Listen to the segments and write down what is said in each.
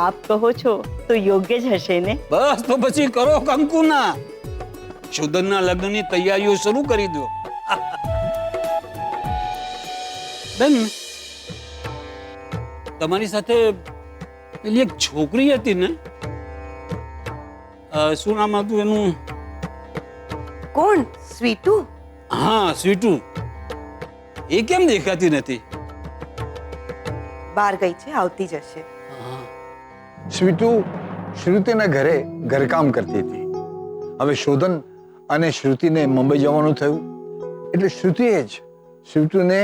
આપ કહો છો તો યોગ્ય જ હશે ને? બસ તો પછી કરો કંકુના. શોધનના લગ્નની તૈયારીઓ શરૂ કરી દો. બેન, તમારી સાથે પેલી એક છોકરી હતી ને, શું નામ હતું એનું? કોણ? સ્વીટુ? હા, સ્વીટુ. એ કેમ દેખાતી નથી? બહાર ગઈ છે, આવતી જશે. સ્વીટુ શ્રુતિના ઘરે ઘરકામ કરતી હતી. હવે શોધન અને શ્રુતિને મુંબઈ જવાનું થયું એટલે શ્રુતિએ જ સ્વીટુને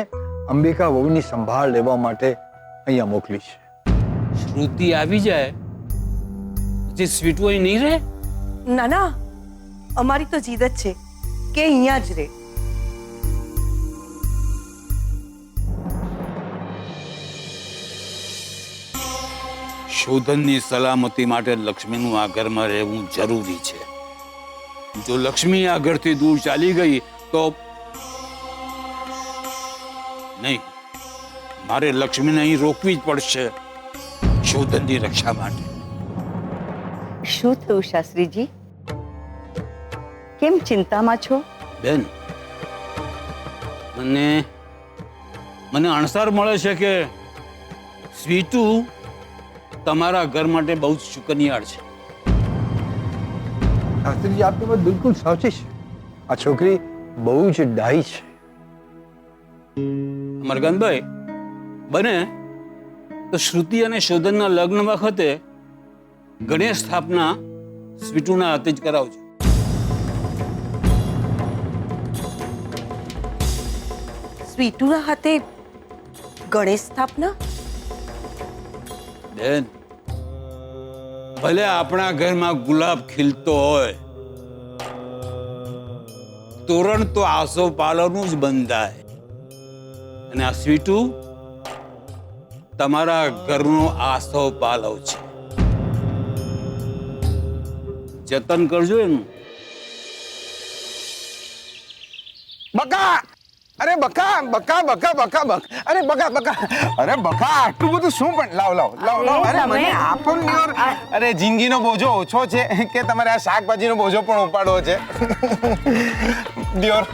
અંબિકા વહુની સંભાળ લેવા માટે અહીંયા મોકલી છે. શ્રુતિ આવી જાય પછી સ્વીટુ અહીં નહીં રહે? ના ના, અમારી તો જીદ જ છે કે અહીંયા જ રહે. શોધનની સલામતી માટે લક્ષ્મીનું આ ઘરમાં રહેવું જરૂરી છે. જો લક્ષ્મી આ ઘરથી દૂર ચાલી ગઈ તો નહીં, મારે લક્ષ્મીને અહીં રોકવી જ પડશે શોધનની રક્ષા માટે. શું થયું શાસ્ત્રીજી? કેમ ચિંતામાં છો? બેન, મને અણસાર મળે છે કે સ્વીટુ તમારા ઘર માટે બહુ જ શુકનિયાળ છે. શાસ્ત્રીજી, આપની વાત બિલકુલ સાચી છે. આ છોકરી બહુ જ ડાહી છે. અમરકાંતભાઈ, બને તો શ્રુતિ અને શોધનના લગ્ન વખતે ગણેશ સ્થાપના સ્વીટુના હાથે જ કરાવજો. સ્વીટુના હાથે ગણેશ સ્થાપના? બેન, ભલે આપણા ઘરમાં ગુલાબ ખીલતો હોય, તોરણ તો આસોપાલવનું જ બંધાય. અને આ સ્વીટુ તમારા ઘરનો આસોપાલવ છે. જતન કરજો એનું. બકા! અરે બકા બકા બકા બકા બકા અરે બકા બકા અરે બકા આટલું બધું શું પણ લાવ લાવ લાવ લાવ અરે મને આપો ને યાર. અરે જિંદગીનો બોજો ઓછો છે કે તમારે આ શાકભાજીનો બોજો પણ ઉપાડવો છે? દિયોર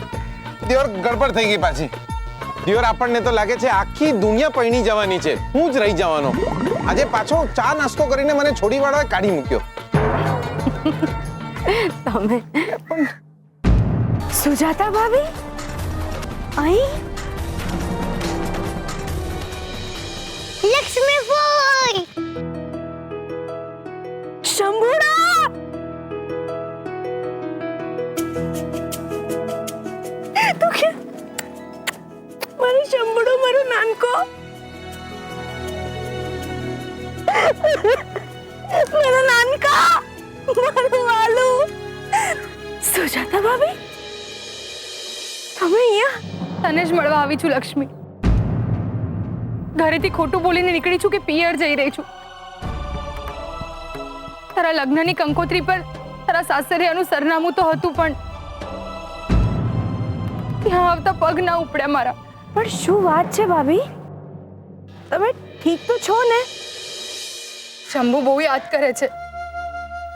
દિયોર ગડબડ થઈ ગઈ પાછી. દિયોર, આપણને તો લાગે છે આખી દુનિયા પૈણી જવાની છે, હું જ રહી જવાનો. આજે પાછો ચા નાસ્તો કરીને મને છોડી વાળાએ કાઢી મૂક્યો. તમે સુજાતા ભાભી અહીં? લક્ષ્મી ફોઈ! શંભુડા! તું કે મારો શંભુડો, મારો નાનકો, મારો નાનકા, મારું વાલું. સુજાતા ભાભી, તમે અહીંયા? તને જ મળવા આવી છું લક્ષ્મી. ઘરેથી ખોટું બોલીને નીકળી છું કે પિયર જઈ રહી છું. તારા લગ્નની કંકોત્રી પર તારા સાસરિયાનું સરનામું તો હતું, પણ ત્યાં આવતા પગ ના ઉપડ્યા મારા. પણ શું વાત છે ભાભી? તમે ઠીક તો છો ને? શંભુ બહુ યાદ કરે છે.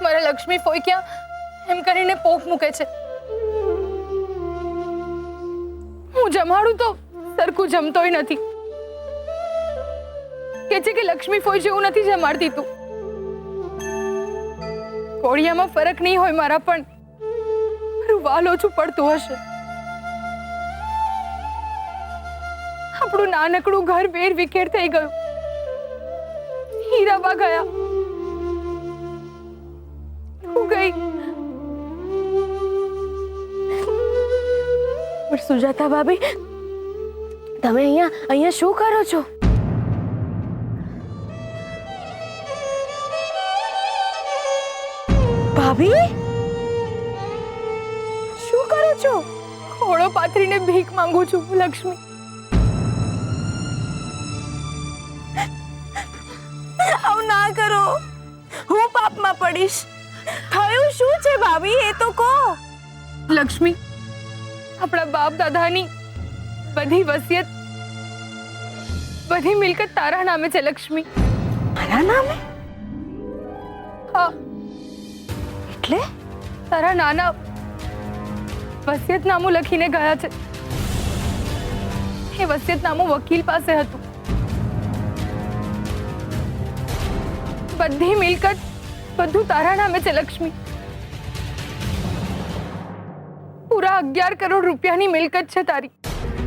મારા લક્ષ્મી ફોઈ ક્યાં એમ કરીને પોક મૂકે છે. હું જમાડું તો સરખું જમતોય નથી. કે છે કે લક્ષ્મી ફોઈ જેવું નથી જમાડતી તું. કોળિયામાં ફરક નહીં હોય મારા, પણ મારું વાલ ઓછું પડતું હશે. આપણું નાનકડું ઘર વેર વિખેર થઈ ગયું. હીરાબા ગયા, હું ગઈ. પણ સુજાતા ભાભી, તમે અહીંયા શું કરો છો? ભાભી, શું કરો છો? ખોળો પાથરીને ભીખ માંગુ છું લક્ષ્મી. આવું ના કરો, હું પાપમાં પડીશ. થયું શું છે ભાભી, એ તો કહો. લક્ષ્મી, આપણા બાપ દાદાની બધી વસિયત, બધી મિલકત તારા નામે છે લક્ષ્મી. મારા નામે? હા, એટલે તારા નાના વસિયતનામું લખીને ગયા છે. એ વસિયતનામું વકીલ પાસે હતું. બધી મિલકત બધું તારા નામે છે લક્ષ્મી. પૂરા 11 કરોડ રૂપિયાની મિલકત છે તારી.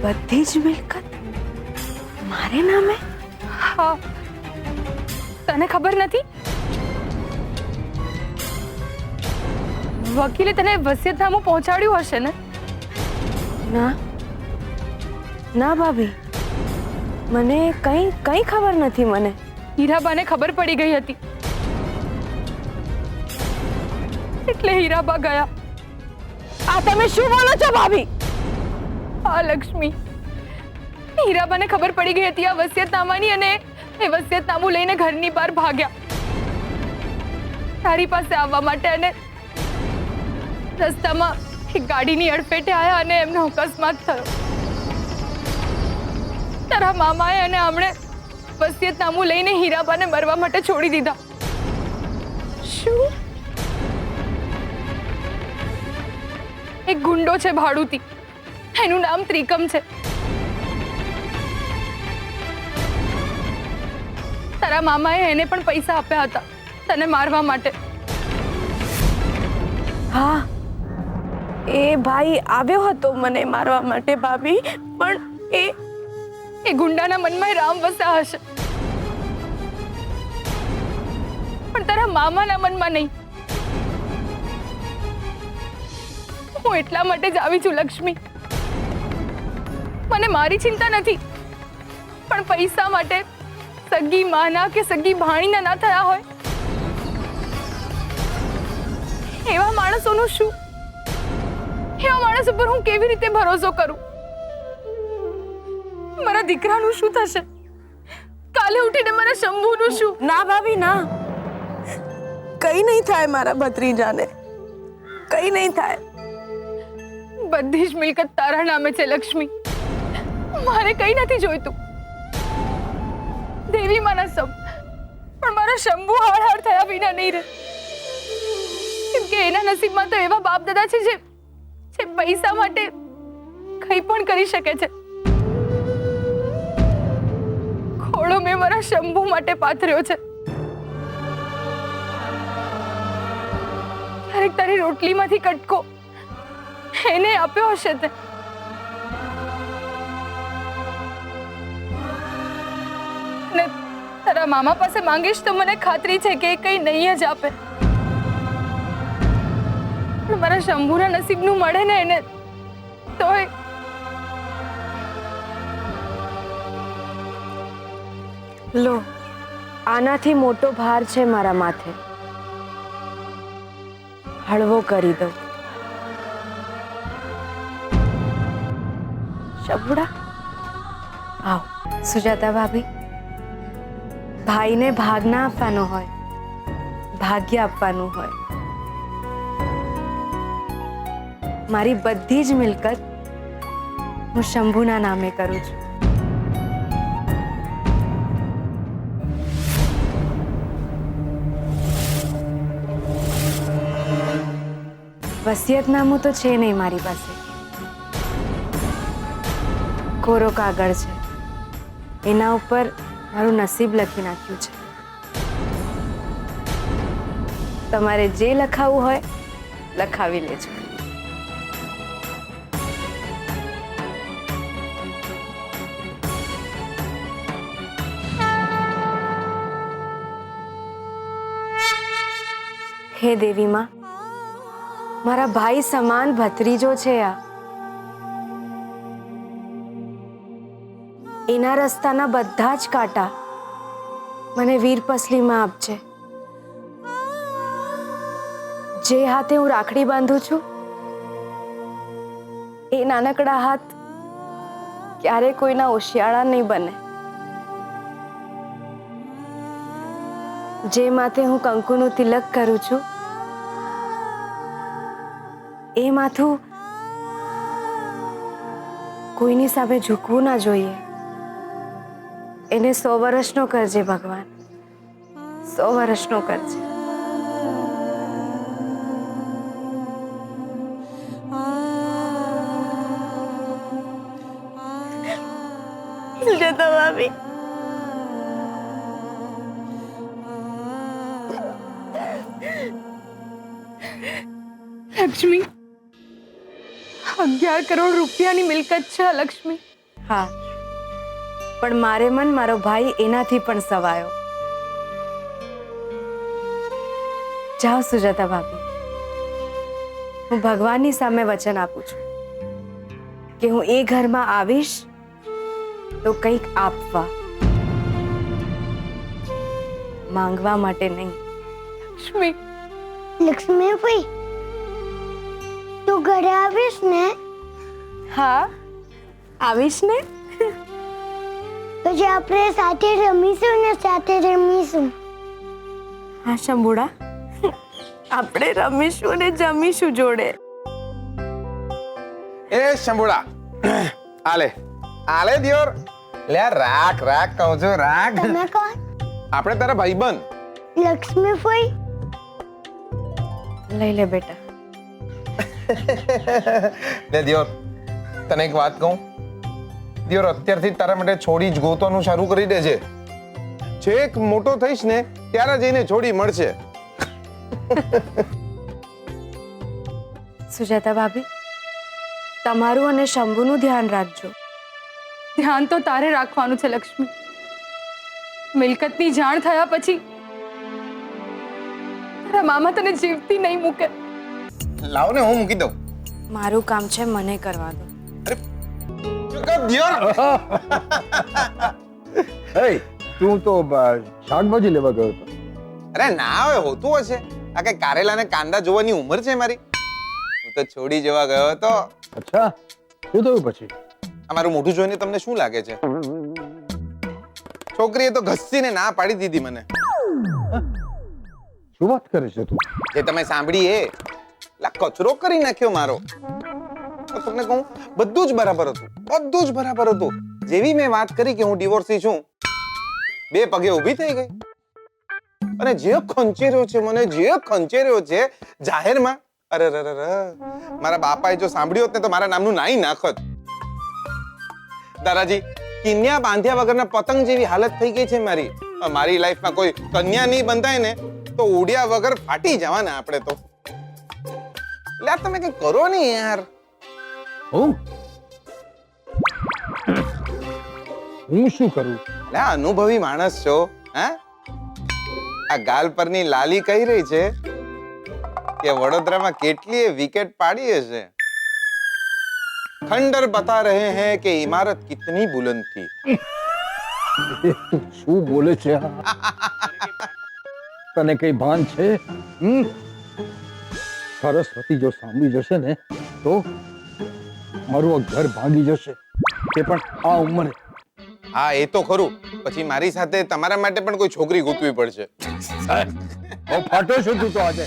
બધી જ મિલકત મારે નામે? હા, તને ખબર નથી? વકીલે તને વસિયતનામું પહોંચાડ્યું હશે ને? ના ના ભાભી, મને કઈ ખબર નથી. મને હીરાબાને ખબર પડી ગઈ હતી એટલે હીરાબા ગયા. આ તમે શું બોલો છો ભાભી? હા લક્ષ્મી, હીરાબાને ખબર પડી ગઈ હતી આ વસિયતનામાની અને એ વસિયતનામું લઈને ઘરની બહાર ભાગ્યા તારી પાસે આવવા માટે. અને રસ્તામાં એક ગાડીની અડફેટે આવ્યા અને એમનો અકસ્માત થયો. તારા મામાએ અને આમણે વસિયતનામું લઈને હીરાબાને મરવા માટે છોડી દીધા. શું? એક ગુંડો છે ભાડુતી, એનું નામ ત્રિકમ છે. તારા મામાએ એને પણ પૈસા આપ્યા હતા તને મારવા માટે. હા, એ ભાઈ આવ્યો હતો મને મારવા માટે ભાભી, પણ એ ગુંડાના મનમાં રામ વસ્યા હશે, પણ તારા મામાના મનમાં નહીં. હું એટલા માટે જ આવી છું લક્ષ્મી. મને મારી ચિંતા નથી, પણ પૈસા માટે સગી માના કે સગી ભાણીના ના થયા હોય એવા માણસોનું શું? એવા માણસ ઉપર હું કેવી રીતે ભરોસો કરું? મારા દીકરાનું શું થશે? કાલે ઉઠીને મારા શંભુનું શું? ના ભાભી ના, કઈ નહીં થાય મારા ભત્રીજાને, કઈ નહીં થાય. બધી જ મિલકત તારા નામે છે લક્ષ્મી. મારે કઈ નથી જોઈતું. દેવી માના સબ, પણ મારા શંભુ હાડ થયા વિના નહીં રહે. કેમ કે એના નસીબમાં તો એવા બાપ દાદા છે જે પૈસા માટે કઈ પણ કરી શકે છે. ખોળો મેં મારા શંભુ માટે પાથર્યો છે. ક્યારેક તારી રોટલીમાંથી કટકો એને આપ્યો હશે તે. ને તારા મામા પાસે માંગીશ તો મને ખાતરી છે કે કઈ નહીં જ આપે. પણ મારા શંભુના નસીબનું મળે ને એને તોય. લો, આનાથી મોટો ભાર છે મારા માથે, હળવો કરી દો. શબુડા, આવ. સુજાતા ભાભી, ભાઈને ભાગ ના આપવાનો હોય, ભાગ્ય આપવાનું હોય. મારી બધી જ મિલકત હું શંભુના નામે કરું છું. વસિયતનામું તો છે નહીં મારી પાસે, કોરો કાગળ છે, એના ઉપર મારું નસીબ લખી નાખ્યું છે. તમારે જે લખાવવું હોય લખાવી લેજો. હે દેવી માં, મારા ભાઈ સમાન ભત્રીજો છે આ. એના રસ્તાના બધા જ કાંટા મને વીરપસલીમાં આપજે. જે હાથે હું રાખડી બાંધું છું એ નાનકડા હાથ ક્યારે કોઈના ઓશિયાળા નહીં બને. જે માથે હું કંકુનું તિલક કરું છું એ માથું કોઈની સામે ઝૂકવું ના જોઈએ. એને 100 વર્ષનો કરજે ભગવાન, 100 વર્ષનો કરજે. જતો ભાભી. લક્ષ્મી, 11 કરોડ રૂપિયાની મિલકત છે લક્ષ્મી. હા, પણ મારે મન મારો ભાઈ એનાથી પણ સવાયો. જાઓ સુજાતા ભાભી, હું ભગવાનની સામે વચન આપું છું કે હું એ ઘરમાં આવીશ તો કંઈક આપવા, માંગવા માટે નહીં. લક્ષ્મી, લક્ષ્મી ભાઈ, તું ઘરે આવીશ ને? હા, આવીશ ને. પછી આપણે સાથે રમીશું ને સાથે રમીશું. હા શંભુડા, આપણે રમીશું ને જમીશું જોડે. એ શંભુડા, આલે આલે દિયોર, લે રાખ રાખ કહું છું, રાખ. તમે કોણ? આપણે તારા ભાઈબંધ. લક્ષ્મી ભાઈ. લઈ લે બેટા. લે દિયોર, તને એક વાત કહું. દિયોર, અત્યારથી તારા માટે છોડી જ ગોતવાનું શરૂ કરી દેજે. છેક મોટો થઈશ ને ત્યારે જઈને છોડી મળશે. સુજાતા ભાભી, તમારું અને શંભુનું ધ્યાન રાખજો. ધ્યાન તો તારે રાખવાનું છે લક્ષ્મી. મિલકતની જાણ થયા પછી તારા મામા તને જીવતી નહીં મૂકે. લાવ ને, હું મૂકી દઉં. મારું કામ છે, મને કરવા દો. દિયોર, એ તું તો શાકભાજી લેવા ગયો હતો. અરે ના હવે હોતું હશે. આ કઈ કારેલા ને કાંદા જોવાની ઉંમર છે મારી? હું તો છોડી જવા ગયો હતો. અચ્છા, શું થયું પછી? અમારું મોઢું જોઈને તમને શું લાગે છે? છોકરીએ તો ઘસીને ના પાડી દીધી મને. શું વાત કરે છે તું? જે તમે સાંભળી એ લા કચરો કરી નાખ્યો મારો. તો તમને કહું, બધું જ બરાબર હતું, બધું જ બરાબર હતું. જેવી મેં વાત કરી કે હું ડિવોર્સી છું, 2 પગે ઊભી થઈ ગઈ. અને જે ખંચેર્યો છે મને, જે ખંચેર્યો છે જાહેરમાં, અરે મારા બાપાએ જો સાંભળ્યું હોત ને તો મારા નામનું નાઈ નાખત. દાદાજી, કન્યા બાંધ્યા વગરના પતંગ જેવી હાલત થઈ ગઈ છે મારી. મારી લાઈફમાં કોઈ કન્યા નહીં બંધાય ને તો ઉડ્યા વગર ફાટી જવાના આપણે તો. એટલે તમે કઈ કરો ને યાર. હું શું કરું? એટલે અનુભવી માણસ છો, હા? આ ગાલ પરની લાલી કહી રહી છે કે વડોદરામાં કેટલી વિકેટ પાડી હશે. खंडर बता रहे हैं कि इमारत कितनी बुलंद थी. શું બોલે છે? તને કઈ ભાન છે? સરસ્વતી જો સાંભળી જશે ને તો મારું આ ઘર ભાંગી જશે, તે પણ આ ઉંમરે. હા, એ તો ખરું. પછી મારી સાથે તમારા માટે પણ કોઈ છોકરી ગોતવી પડશે. બહુ ફાટો છું તું તો આજે.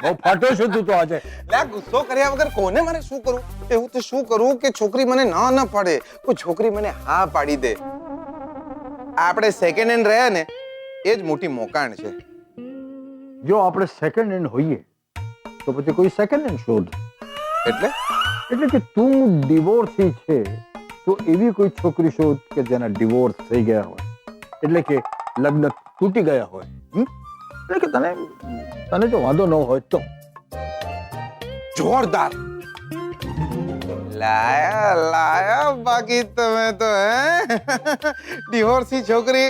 બહુ ફાટો છું તું તો આજે. લા, ગુસ્સો કર્યા વગર કોને મારે શું કરું? એવું તો શું કરું કે છોકરી મને ના ન પાડે, કોઈ છોકરી મને હા પાડી દે. આપણે સેકન્ડ હેન્ડ રહ્યા ને એ જ મોટી મોકાણ છે. જો આપણે સેકન્ડ હેન્ડ હોઈએ તો પછી કોઈ સેકન્ડ હેન્ડ શોધ. એટલે કે તું ડિવોર્સી છે તો એવી કોઈ છોકરી શોધ કે જેના ડિવોર્સ થઈ ગયા હોય, એટલે કે લગ્ન તૂટી ગયા હોય. એટલે કે તને જો વાંધો ન હોય તો. જોરદાર. લાયા બાકી તમે તો હે ડિવોર્સી છોકરી.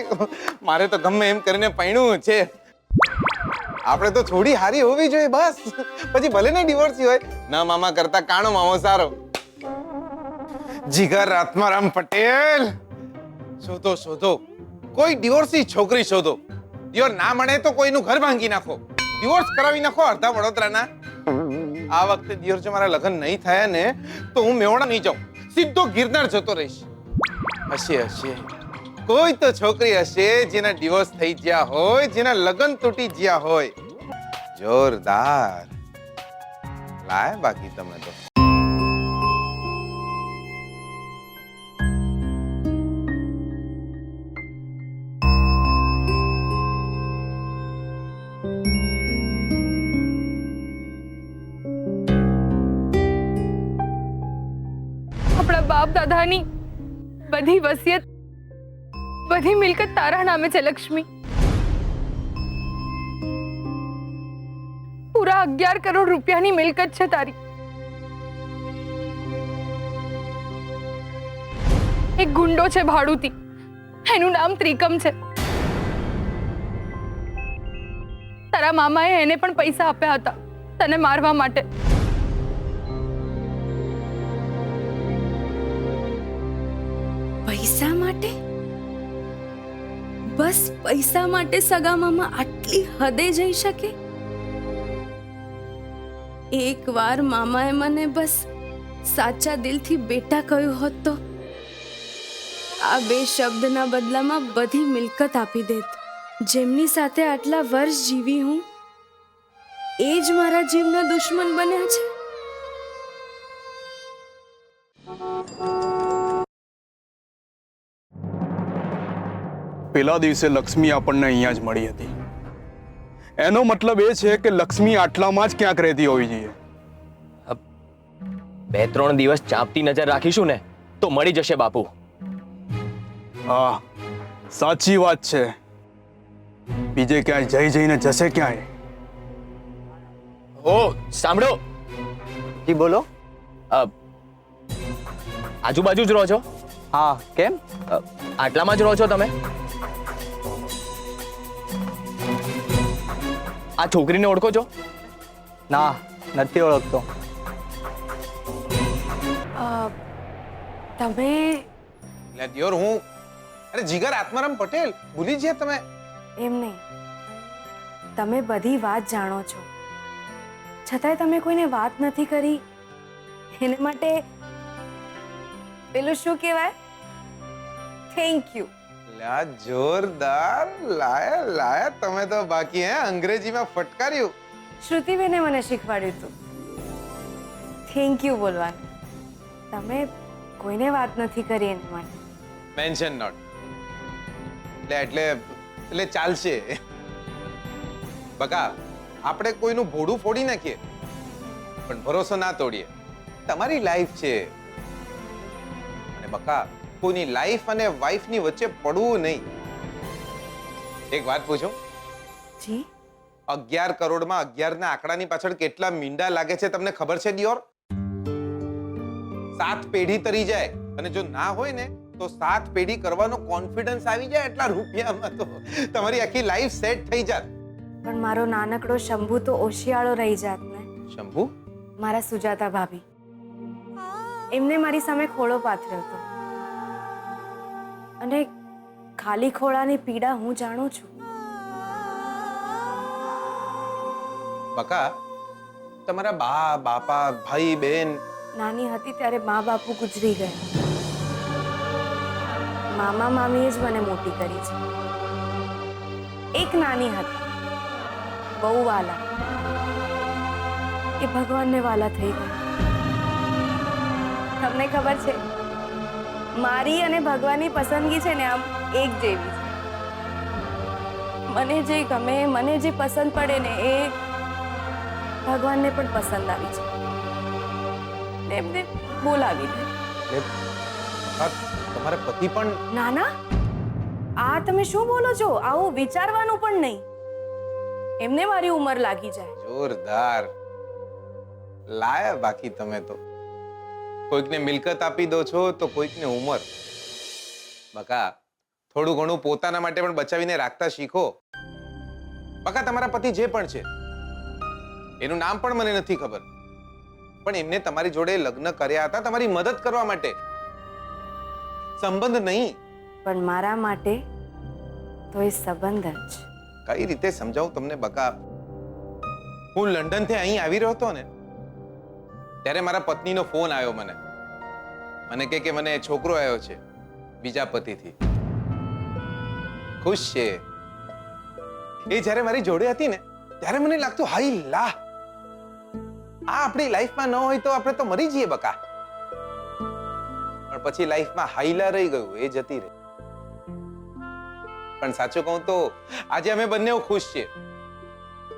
મારે તો ગમે એમ કરીને પૈણું છે. આપણે તો થોડી હારી હોવી જોઈએ બસ. પછી ભલે ને ડિવોર્સી હોય, ના મામા કરતા કાણો મામો સારો. જીગર આત્મારામ પટેલ, શોધો શોધો, કોઈ ડિવોર્સી છોકરી શોધો. દિયોર ના મળે તો કોઈનું ઘર ભાંગી નાખો, ડિવોર્સ કરાવી નાખો અડધા વડોદરાના. આ વખતે દિયોર જો મારા લગ્ન નહીં થયા ને તો હું મેવાડા નહીં જાઉં, સીધો ગિરનાર જતો રહીશ. હશે કોઈ તો છોકરી હશે જેના ડિવોર્સ થઈ ગયા હોય, જેના લગ્ન તૂટી ગયા હોય. જોરદાર. 来吧，给他们都。બાપ દાદાની બધી વસિયત, બધી મિલકત તારા નામે છે લક્ષ્મી. પૂરા 11 કરોડ રૂપિયાની મિલકત છે તારી. એક ગુંડો છે ભાડુતી, એનું નામ ત્રિકમ છે. તારા મામાએ એને પણ પૈસા આપ્યા હતા તને મારવા માટે. પૈસા માટે? બસ પૈસા માટે સગા મામા આટલી હદે જઈ શકે? એકવાર મામાએ મને બસ સાચા દિલથી બેટા કહ્યું હોત તો આ 2 શબ્દના બદલામાં બધી મિલકત આપી દેત. જેમની સાથે આટલા વર્ષ જીવી હું, એ જ મારા જીવના દુશ્મન બન્યા છે. પેલા દિવસે લક્ષ્મી આપણને અહીંયા જ મળી હતી. એનો મતલબ એ છે કે લક્ષ્મી આટલામાં જ ક્યાંક રહેતી હોવી જોઈએ. 2-3 દિવસ ચાંપતી નજર રાખીશું ને તો મળી જશે બાપુ. હા, સાચી વાત છે. બીજે ક્યાંય જઈને જશે ક્યાંય? ઓ સાંભળો. જી બોલો. આજુબાજુ જ રહો છો? હા, કેમ? આટલામાં જ રહો છો તમે? આ છોકરીને ઓળખો છો? ના, નથી ઓળખતો. તમે દિયોર હું. અરે જીગર, આત્મારામ પટેલ ભૂલી ગયા તમે? એમ નહીં, તમે બધી વાત જાણો છો, છતાંય તમે કોઈને વાત નથી કરી. એને માટે પેલું શું કહેવાય, થેન્ક યુ. લા જોરદાર, લાયા તમે તો. બાકી હે અંગ્રેજીમાં ફટકાર્યું. શ્રુતિબેને મને શીખવાડ્યું હતું થેન્ક યુ બોલવાનું. તમે કોઈને વાત નથી કરી એના માટે. Mention note. એટલે ચાલશે. બકા, આપણે કોઈનું ભોડું ફોડી નાખીએ પણ ભરોસો ના તોડીએ. તમારી લાઈફ છે અને બકા, કોઈની લાઈફ અને વાઈફની વચ્ચે પડવું નહીં. એક વાત પૂછું? જી? 11 કરોડમાં 11 ના આંકડાની પાછળ કેટલા મીંડા લાગે છે તમને ખબર છે દિયોર? 7 પેઢી તરી જાય અને જો ના હોય ને તો 7 પેઢી કરવાનો કોન્ફિડન્સ આવી જાય એટલા રૂપિયામાં તો તમારી આખી લાઈફ સેટ થઈ જાત. પણ મારો નાનકડો શંભુ તો ઓશિયાળો રહી જાત ને. શંભુ? મારા સુજાતા ભાભી. એમને મારી સામે ખોળો પાથર્યો હતો અને ખાલી ખોળાની પીડા હું જાણું છું. બકા, તમારા બા, બાપા, ભાઈ, બહેન નાની હતી ત્યારે મા બાપુ ગુજરી ગયા. મામા મામીએ જ મને મોટી કરી છે. એક નાની હતી, બહુ વાલા. એ ભગવાનને વાલા થઈ ગયા. તમને ખબર છે, મારી અને ભગવાનની પસંદગી છે ને આમ એક જેવી છે. મને જે ગમે, મને જે પસંદ પડે ને એ ભગવાનને પણ પસંદ આવી છે. એમને બોલાવી દે. તમારા પતિ પણ? ના ના, આ તમે શું બોલો છો? આવું વિચારવાનું પણ નહીં. એમને મારી ઉંમર લાગી જાય. જોરદાર લાયા. બાકી તમે તો કોઈકને મિલકત આપી દો છો તો કોઈકને ઉંમર. બકા, થોડું ઘણું પોતાના માટે પણ બચાવીને રાખતા શીખો. બકા, તમારા પતિ જે પણ છે એનું નામ પણ મને નથી ખબર, પણ એમને તમારી જોડે લગ્ન કર્યા હતા તમારી મદદ કરવા માટે, સંબંધ નહીં. પણ મારા માટે તો એ સંબંધ જ. કઈ રીતે સમજાવું તમને બકા? હું લંડન થી અહીં આવી રહ્યો હતો ને ત્યારે મારા પત્નીનો ફોન આવ્યો મને. મને કે મને છોકરો આવ્યો છે બીજા પતિથી, ખુશ છે. એ જ્યારે મારી જોડે હતી ને ત્યારે મને લાગતું, હાય લા, આ આપણી લાઈફમાં ન હોય તો આપણે તો મરી જઈએ બકા. પણ પછી લાઈફમાં હાઈલા રહી ગયું, એ જતી રહી. પણ સાચું કહું તો આજે અમે બંને ખુશ છીએ,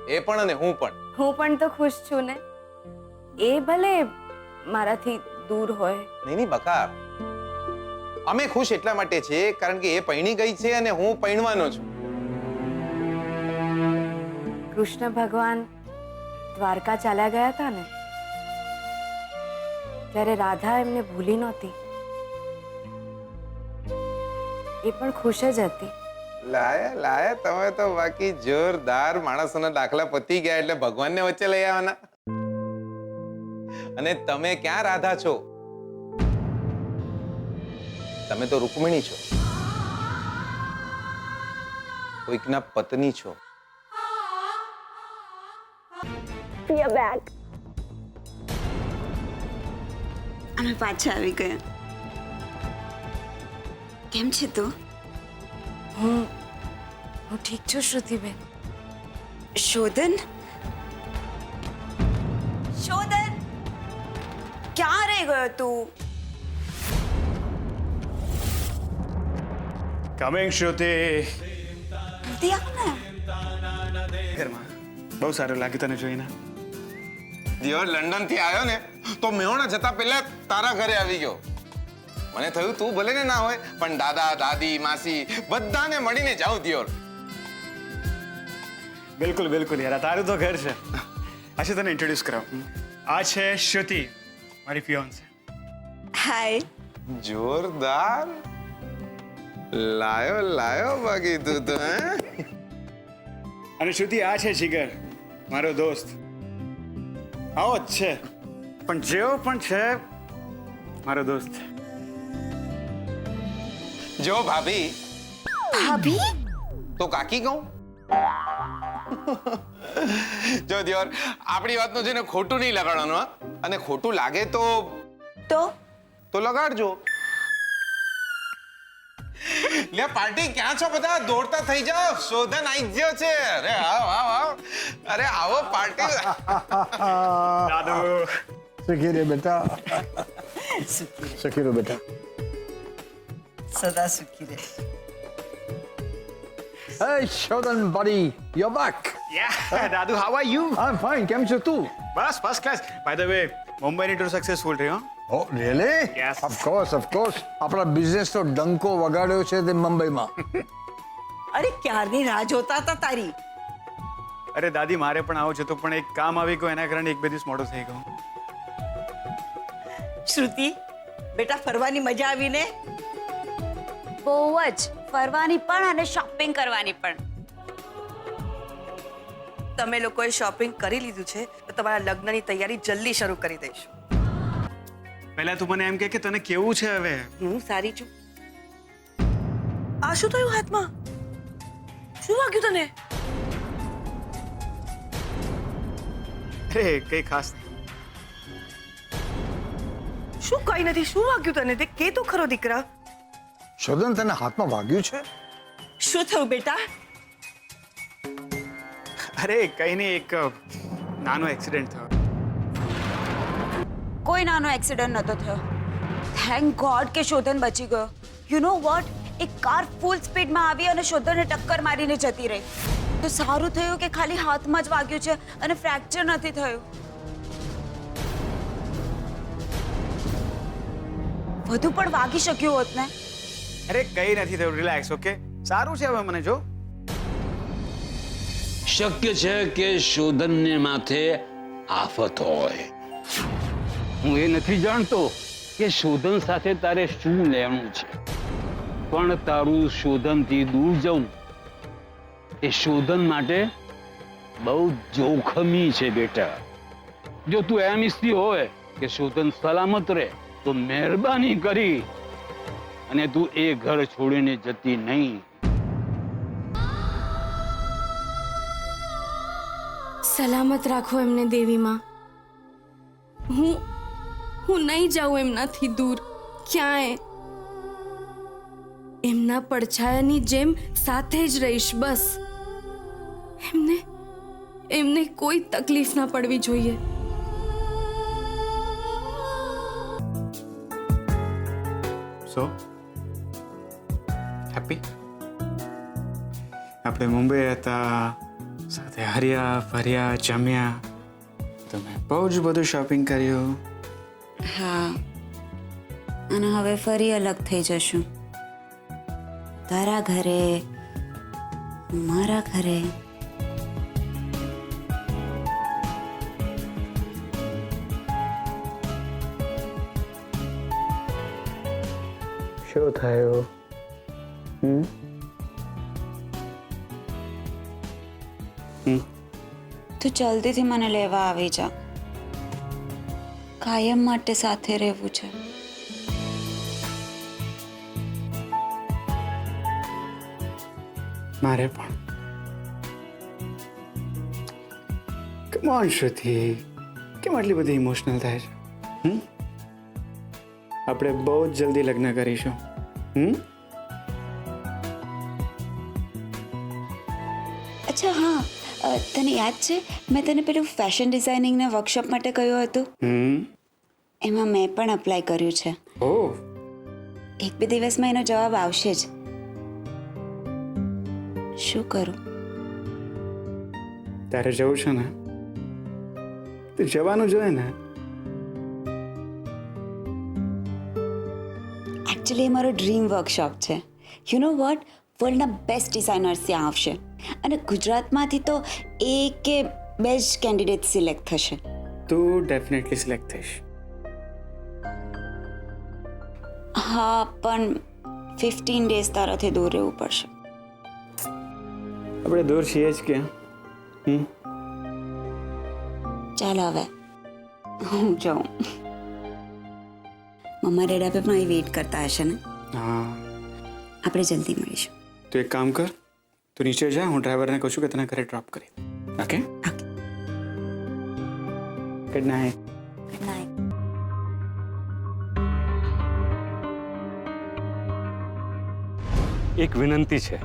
એ પણ અને હું પણ. હું પણ તો ખુશ છું ને. એ ભલે મારાથી દૂર હોય. નહીં બકા, અમે ખુશ એટલા માટે છે કારણ કે એ પૈણી ગઈ છે અને હું પૈણવાનો છું. કૃષ્ણ ભગવાન દ્વારકા ચાલ્યા ગયા હતા ને, ત્યારે રાધા એમને ભૂલી નહોતી. એ પણ ખુશ જ હતી. લાયા તમે તો બાકી જોરદાર માણસોના દાખલા પતી ગયા એટલે ભગવાનને વચ્ચે લઈ આવવાના. અને તમે ક્યાં રાધા છો? તમે તો રૂકમિણી છો, કોઈકના પત્ની છો. We are back. અમે પાછા આવી ગયા. કેમ છે તું? હું ઠીક છું શ્રુતિબેન. શોધન ક્યાં રહી ગયો તું? કમિંગ શ્રુતિ. ત્યાં ઘરમાં બહુ સારું લાગ્યું તને જોઈને. દિયોર લંડન થી આવ્યો ને તો મેહોણા જતા પહેલા તારા ઘરે આવી ગયો. મને થયું તું ભલે ને ના હોય પણ દાદા દાદી માસી બધાને મળીને જાઉં દિયોર. બિલકુલ બિલકુલ યાર, આ તારું તો ઘર છે. અચ્છા તને ઇન્ટ્રોડ્યુસ કરાવું. આ છે શ્રુતિ, મારી ફિયોન્સે. હાય. જોરદાર. લાયો બાકી તું તો હે. અને શ્રુતિ આ છે જીગર, મારો દોસ્ત. આવો જ છે પણ જેવો પણ છે મારો દોસ્ત. જો ભાભી. ભાભી? તો કાકી કહું? જો દિયોર આપણી વાતનું છે ને ખોટું નહીં લગાડવાનું હા? અને ખોટું લાગે તો લગાડજો. લે પાર્ટી ક્યાં છો બધા? દોડતા થઈ જાઓ, શોધન આવી ગયો છે. અરે આવ. અરે આવો પાર્ટી. દાદુ સુખી રે બેટા, સુખી રે બેટા. સદા સુખી રહે. Hey, Shodan buddy, you're back. Yeah દાદુ, how are you? I'm fine. કેમ છે તું? બસ first class. By the way મુંબઈની ટૂર સક્સેસફુલ રહી હો. Oh, really? Yes. Of course. આપણા બિઝનેસ તો ડંકો વગાડ્યો છે તે મુંબઈમાં. અરે ક્યારની રાહ જોતા હતા તારી. અરે દાદી મારે પણ આવું છે તો પણ એક કામ આવી ગયું એના કારણે એક બે દિવસ મોડો થઈ ગયો. શ્રુતિ બેટા ફરવાની મજા આવી ને? બહુ જ ફરવાની પણ અને શોપિંગ કરવાની પણ. તમે લોકોએ શોપિંગ કરી લીધું છે તો તમારા લગ્નની તૈયારી જલ્દી શરૂ કરી દઈશું. પહેલા તું મને એમ કે તને કેવું છે હવે? હું સારી છું. આ શું થયું હાથમાં? શું વાગ્યું તને? અરે કઈ ખાસ નહીં. શું કઈ નથી. શું વાગ્યું તને? તે કે તો ખરો દીકરા. શોધન તને હાથમાં વાગ્યું છે? શું થયું બેટા? અરે કઈ નહીં, એક નાનો એક્સિડન્ટ થયો. કોઈ નાનો એક્સિડન્ટ નતો થયો. થેન્ક ગોડ કે શોધન બચી ગયો. યુ નો વોટ, એક કાર ફૂલ સ્પીડમાં આવી અને શોધનને ટક્કર મારીને જતી રહી. તો સારું થયું કે ખાલી હાથમાં જ વાગ્યું છે અને ફ્રેક્ચર નથી થયું. વધુ પણ વાગી શક્યું હોત ને. અરે કઈ નથી થયું, રિલેક્સ. ઓકે, સારું છે હવે મને. જો શક્ય છે કે શોધનને માથે આફત હોય. હું એ નથી જાણતો કે શોધન સાથે તારે શું લેવાનું છે, પણ તારું શોધનથી દૂર જવું એ શોધન માટે બહુ જોખમી છે બેટા. જો તું એમ ઈચ્છતી હોય કે શોધન સલામત રહે તો મહેરબાની કરી અને તું એ ઘર છોડીને જતી નહીં. સલામત રાખો એમને દેવીમાં. હું નહીં જાઉં એમનાથી દૂર ક્યાંય. એમના પડછાયાની જેમ સાથે જ રહીશ બસ. એમને કોઈ તકલીફ ના પડવી જોઈએ. So happy. આપણે મુંબઈ હતા, સાથે હર્યા ફર્યા જમ્યા, તમે બહુ જ બધું શોપિંગ કર્યું. હા, અને હવે ફરી અલગ થઈ જશું. તારા ઘરે, મારા ઘરે. શું થયું? તું જલ્દીથી મને લેવા આવી જા. કાયમ માટે સાથે રહેવું છે. મારે પણ. કમ ઓન શ્રુતિ, કેમ આટલી બધી ઇમોશનલ થાય છે? આપણે બહુ જ જલ્દી લગ્ન કરીશું. અચ્છા હા, તને યાદ છે મેં તને પેલું ફેશન ડિઝાઇનિંગના વર્કશોપ માટે કહ્યું હતું? એમાં મેં પણ અપ્લાય કર્યું છે. ઓહ, 1-2 દિવસમાં એનો જવાબ આવશે જ. શું કરું? તારે જવું છે ને તો જવાનું જોઈએ ને. એકચ્યુઅલી એ મારો ડ્રીમ વર્કશોપ છે. યુ નો વોટ, વર્લ્ડના બેસ્ટ ડિઝાઇનર્સ ત્યાં આવશે અને ગુજરાતમાંથી તો 1 કે 2 જ કેન્ડિડેટ સિલેક્ટ થશે. તું ડેફિનેટલી સિલેક્ટ થઈશ. હા, પણ 15 ડેઝ તારાથી દૂર રહેવું પડશે. આપણે દૂર છીએ જ કે. ચાલ હવે હું જાઉં. મમ્મા ડેડા પણ અહીં વેઇટ કરતા હશે ને? હા, આપણે જલ્દી મળીશું. તું એક કામ કર, તું નીચે જા, હું ડ્રાઈવરને કહું છું કે તને ઘરે ડ્રોપ કરી. Okay? Good night. Good night. એક વિનંતી છે,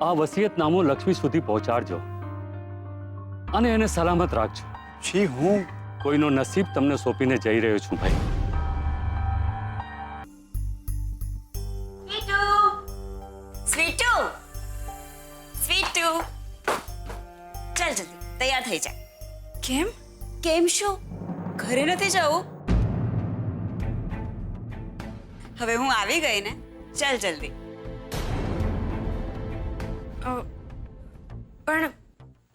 આ વસિયતનામું લક્ષ્મી સુધી પહોંચાડજો અને એને સલામત રાખજો. જી, હું કોઈનો નસીબ તમને સોંપીને જઈ રહ્યો છું ભાઈ. સ્વીટુ, સ્વીટુ, ચાલ જલ્દી તૈયાર થઈ જા. કેમ? કેમ શું? ઘરે નથી જવું? હવે હું આવી ગઈ ને, ચાલ જલ્દી.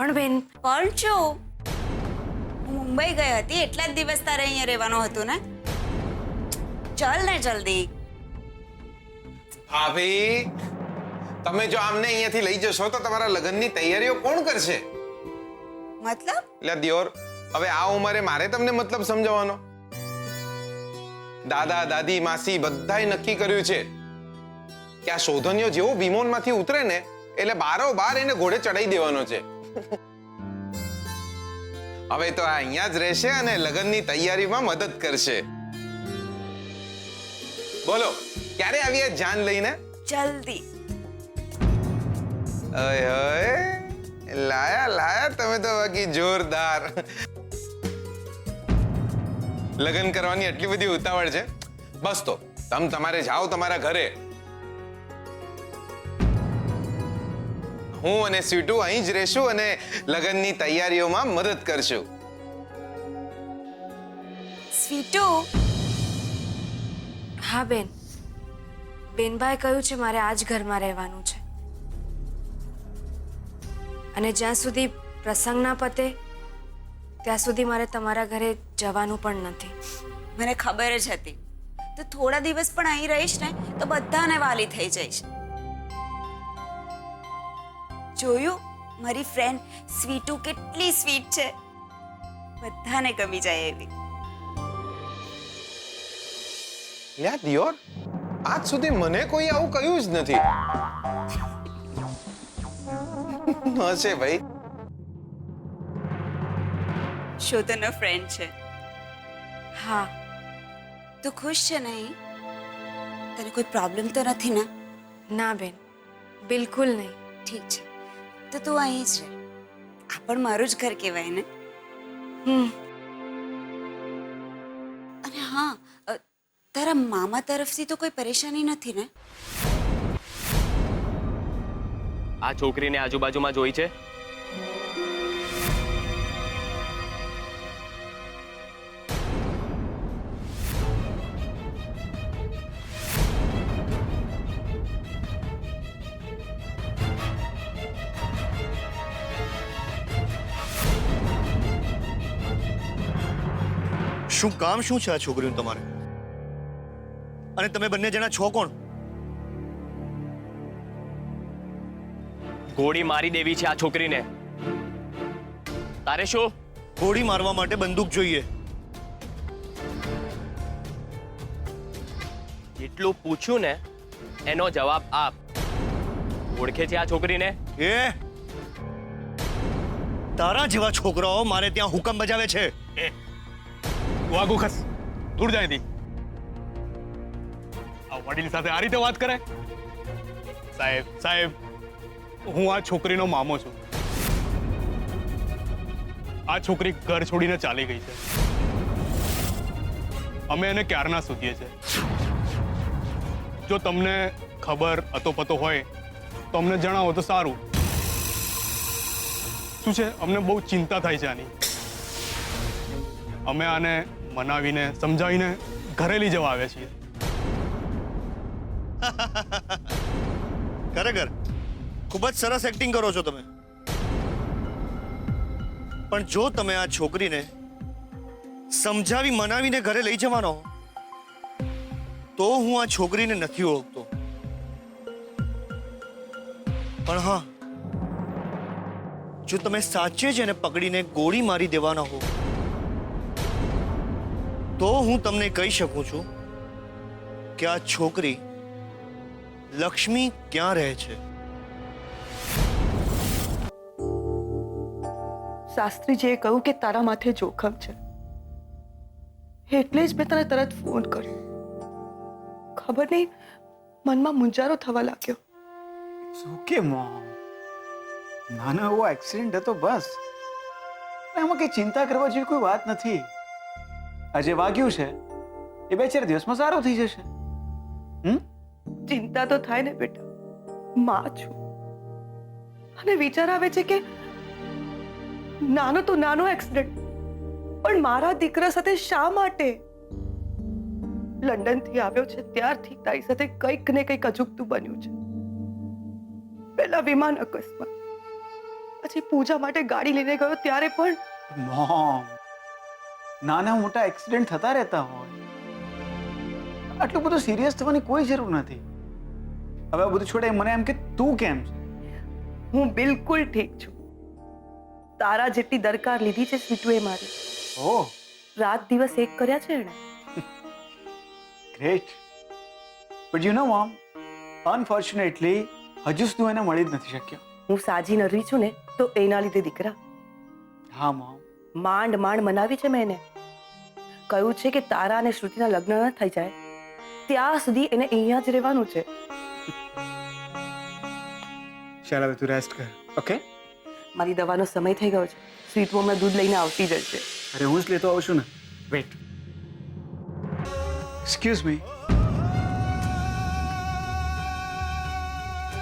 પણ બેન, પણ શું? હું મુંબઈ ગઈ હતી એટલા જ દિવસ તારે અહીંયા રહેવાનું હતું ને? ચાલ ને જલ્દી. ભાભી, તમે જો આમને અહીંયાથી લઈ જશો તો તમારા લગ્નની તૈયારીઓ કોણ કરશે? મતલબ? એટલે દિયોર, હવે આ ઉંમરે મારે તમને મતલબ સમજાવવાનો? દાદા દાદી માસી બધાએ નક્કી કર્યું છે કે આ શોધનિયો જેવો વિમાનમાંથી ઉતરે ને એટલે બારોબાર એને ઘોડે ચડાઈ દેવાનો છે. હવે તો આ અહીંયા જ રહેશે અને લગ્નની તૈયારીમાં મદદ કરશે. બોલો, ક્યારે આવીએ જાન લઈને? જલ્દી. અય અય, લાયા લાયા તમે તો બાકી જોરદાર. લગ્ન કરવાની આટલી બધી ઉતાવળ છે? બસ તો તમારે જાઓ તમારા ઘરે. હું અને સ્વીટુ અહીં જ રહેશું અને લગ્નની તૈયારીઓમાં મદદ કરશું. સ્વીટુ. હા બેન, બેનભાઈ કહ્યું છે મારે આ જ ઘરમાં રહેવાનું છે અને જ્યાં સુધી પ્રસંગ ના પતે ત્યાં સુધી મારે તમારા ઘરે જવાનું પણ નથી. મને ખબર જ હતી. તો થોડા દિવસ પણ અહીં રહીશ ને તો બધાને વાલી થઈ જઈશ. જોયું, મારી ફ્રેન્ડ સ્વીટુ કેટલી સ્વીટ છે. બધાને ગમી જાય એવી. લ્યા દિયોર, આજ સુધી મને કોઈ આવું કહ્યું જ નથી. હશે ભાઈ. શોધનો ફ્રેન્ડ છે. હા. તું ખુશ છે ને? તને કોઈ પ્રોબ્લેમ તો નથી ને? ના બેન, બિલકુલ નહીં. ઠીક છે, તો તું અહીં જ રહે. આ પણ મારું જ ઘર કહેવાય ને. અને હા, તારા મામા તરફથી તો કોઈ પરેશાની નથી ને? આ છોકરીને આજુબાજુમાં જોઈ છે? શું કામ શું છે આ છોકરીનું તમારે? અને તમે બંને જણા છો કોણ? ગોળી મારી દેવી છે આ છોકરીને. તારે શું? ગોળી મારવા માટે બંદૂક જોઈએ. એટલું પૂછ્યું ને એનો જવાબ આપ. ઓળખે છે આ છોકરીને? એ તારા જેવા છોકરાઓ મારે ત્યાં હુકમ બજાવે છે. વાગુ ખસ, દૂર જાય દી. આ વડીલ સાથે આ રીતે વાત કરે? સાહેબ, હું આ છોકરીનો મામો છું. આ છોકરી ઘર છોડીને ચાલી ગઈ છે. અમે એને ક્યારના શોધીએ છીએ. જો તમને ખબર અતોપતો હોય તો અમને જણાવો તો સારું. શું છે, અમને બહુ ચિંતા થાય છે આની. અમે આને મનાવીને સમજાવીને ઘરે લઈ જવા આવ્યા છીએ. ખરેખર ખૂબ જ સરસ એક્ટિંગ કરો છો તમે. પણ જો તમે આ છોકરીને સમજાવી મનાવીને ઘરે લઈ જવાનો હો, તો હું આ છોકરીને નથી ઓળખતો. પણ હા, જો તમે સાચે જ એને પકડીને ગોળી મારી દેવાના હો, તો હું તમને કહી શકું છું કે આ છોકરી લક્ષ્મી ક્યાં રહે છે. શાસ્ત્રીજીએ કહ્યું કે તારા માથે જોખમ છે, એટલે જ મેં તને તરત ફોન કર્યો. ખબર નહીં, મનમાં મુંજારો થવા લાગ્યો. ઓકે મોમ, નાનો એવો એક્સિડન્ટ હતો બસ. એમાં કઈ ચિંતા કરવા જેવી કોઈ વાત નથી. આજે વાગ્યું છે એ 2-4 દિવસમાં સારું થઈ જશે. ચિંતા તો થાય ને બેટા, માં છું. અને વિચાર આવે છે કે નાનો તો નાનો એક્સિડન્ટ, પણ મારા દીકરા સાથે શા માટે? લંડન થી આવ્યો છે ત્યારથી તારી સાથે કંઈક ને કંઈક અજુગતું બન્યું છે. પહેલા વિમાન અકસ્માત, પછી પૂજા માટે ગાડી લઈને ગયો ત્યારે પણ. મોમ, નાના મોટા એક્સિડન્ટ થતા રહેતા હોય. આટલું બધું સિરિયસ થવાની કોઈ જરૂર નથી. હવે આ બધું છોડે, મને એમ કે તું કેમ છે? હું બિલકુલ ઠીક છું. તારા જેટલી દરકાર લીધી છે સ્વીટુએ મારી. ઓહ, રાત દિવસ એક કર્યા છે એણે. Great. But you know mom, unfortunately હજુ સુધી એને મળી જ નથી શક્યો. હું સાજી નરી છું ને, તો એના લીધે દીકરા. હા મોમ. માંડ માંડ મનાવી છે મેં એને. કહ્યું છે કે તારા અને શ્રુતિના લગ્ન ન થઈ જાય ત્યાં સુધી એને અહીંયા જ રહેવાનું છે. ચાલ હવે તું રેસ્ટ કર, ઓકે? મારી દવાનો સમય થઈ ગયો છે. સ્વીટ હમણાં દૂધ લઈને આવતી જ હશે. અરે હું જ લેતો આવું છું ને. Wait, excuse me.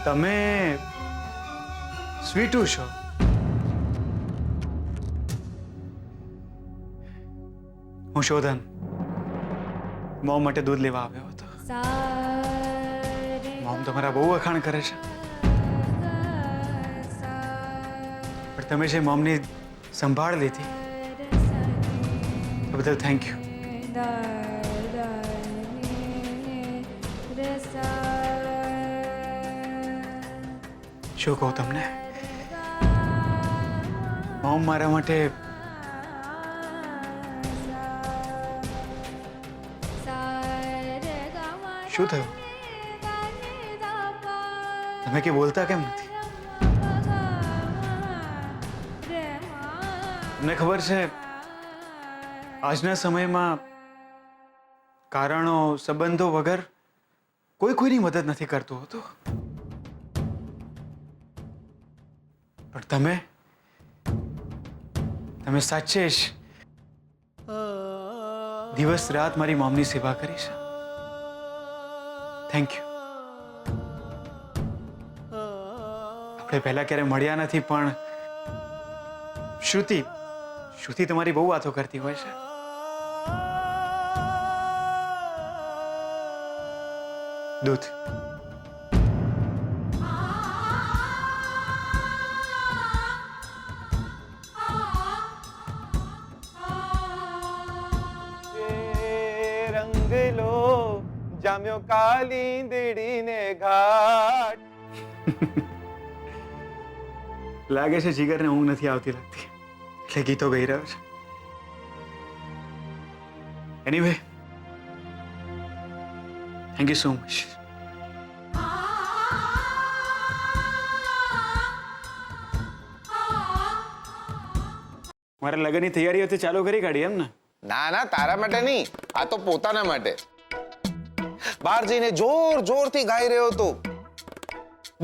તમે સ્વીટુ છો? હું શોધન મોમ માટે દૂધ લેવા આવ્યો હતો. મોમ તમારા બહુ વખાણ કરે છે, પણ તમે જે મોમની સંભાળ લીધી એ બદલ થેન્ક યુ. શું કહું તમને, મોમ મારા માટે શું થયું? તમે કે બોલતા કેમ નથી? તમને ખબર છે, આજના સમયમાં કારણો સંબંધો વગર કોઈ કોઈની મદદ નથી કરતું હોતું. પણ તમે સાચે જ દિવસ રાત મારી મોમની સેવા કરી છે. Thank you. આપણે પહેલા ક્યારે મળ્યા નથી, પણ શ્રુતિ તમારી બહુ વાતો કરતી હોય છે. દૂધ. જામ્યો કાલિંદડીને ઘાટ. લાગે છે જીગરને ઊંઘ નથી આવતી લાગતી, એટલે ગીતો ગાઈ રહ્યો છે. Anyway, thank you so much. મારા લગ્નની તૈયારીઓ તો ચાલુ કરી કાઢી એમ ને? ના ના, તારા માટે નહીં, આ તો પોતાના માટે. બહાર જઈને જોર જોરથી ગાઈ રહ્યો હતો,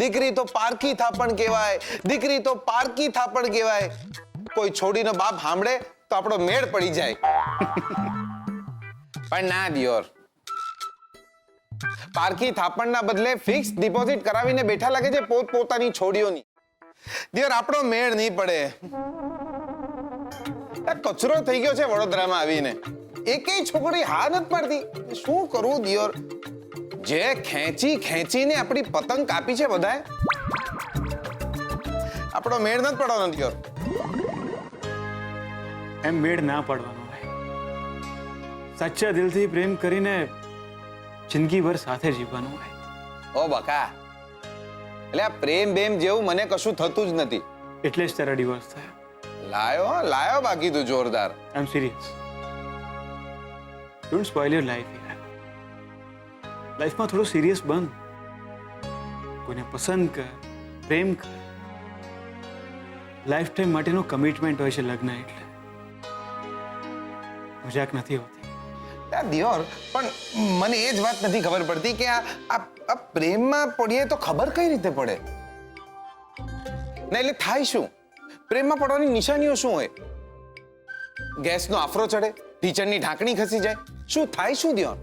દીકરી તો પારકી થાપણ કહેવાય, દીકરી તો પારકી થાપણ કહેવાય. કોઈ છોડીનો બાપ સાંભળે તો આપણો મેળ પડી જાય. પણ ના દિયોર, પારકી થાપણના બદલે ફિક્સ ડિપોઝિટ કરાવીને બેઠા લાગે છે પોતાની છોડીઓની. દિયોર, આપણો મેળ નહીં પડે. કચરો થઈ ગયો છે વડોદરામાં આવીને, એકેય છોકરી હા નથી પાડતી. શું કરું દિયોર? જે ખેંચીને આપણી પતંગ કાપી છે બધાએ, આપણો મેળ નથી પડવાનો દિયોર. એમ મેળ ના પડવાનો હોય. સાચા દિલથી પ્રેમ કરીને જિંદગીભર સાથે જીવવાનું હોય. ઓ બકા, એટલે આ પ્રેમ બેમ જેવું મને કશું થતું જ નથી. એટલે જ તારા ડિવોર્સ થયા. લાયો બાકી તું જોરદાર. I am serious. Don't spoil your life યાર. લાઈફમાં થોડું સિરિયસ બન. કોઈને પસંદ કર, પ્રેમ કર. લાઈફ ટાઈમ માટેનું કમિટમેન્ટ હોય છે લગ્ન, એટલે મજાક નથી હોતી. દિયોર, પણ મને એ જ વાત નથી ખબર પડતી કે આ પ્રેમમાં પડીએ તો ખબર કઈ રીતે પડે? ના એટલે થાય શું? પ્રેમમાં પડવાની નિશાનીઓ શું હોય? ગેસનો આફરો ચડે, ઢીચણની ઢાંકણી ખસી જાય, શું થાય શું દિયોર?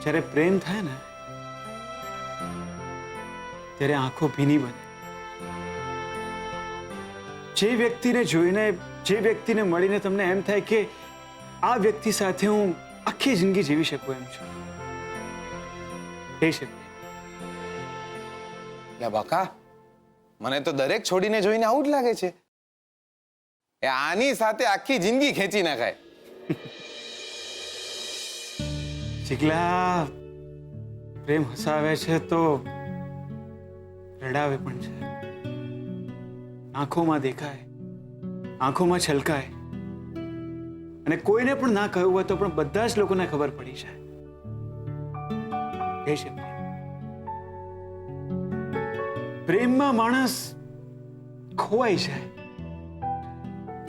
જ્યારે પ્રેમ થાય ને ત્યારે આંખો ભીની બને. જે વ્યક્તિને જોઈને, જે વ્યક્તિને મળીને તમને એમ થાય કે આ વ્યક્તિ સાથે હું આખી જિંદગી જીવી શકું એમ છું, એ છે. બકા, મને તો દરેક છોડીને જોઈને આવું જ લાગે છે. આની સાથે આખી જિંદગી ખેંચી નાખાય. ચીકલા, પ્રેમ હસાવે છે તો રડાવે પણ છે. આંખોમાં દેખાય, આંખોમાં છલકાય, અને કોઈને પણ ના કહ્યું હોય તો પણ બધા જ લોકોને ખબર પડી જાય. એ છે પ્રેમમાં માણસ ખોવાઈ જાય,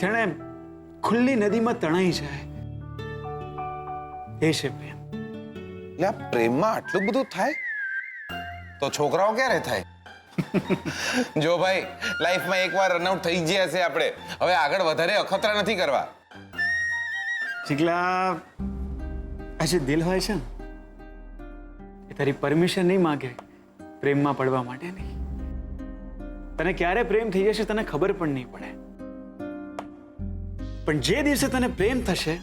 જાણે ખુલ્લી નદીમાં તણાઈ જાય. એ છે પ્રેમ. એટલે આ પ્રેમમાં આટલું બધું થાય તો છોકરાઓ ક્યારે થાય? જો ભાઈ, લાઈફમાં એકવાર રનઆઉટ થઈ ગયા છે આપણે, હવે આગળ વધારે અખતરા નથી કરવા. ચીકલા, આ જે દિલ હોય છે ને, એ તારી પરમિશન નહીં માંગે પ્રેમમાં પડવા માટે નહીં. તને ક્યારે પ્રેમ થઈ જશે તને ખબર પણ નહીં પડે. પણ જે દિવસે તને પ્રેમ થશે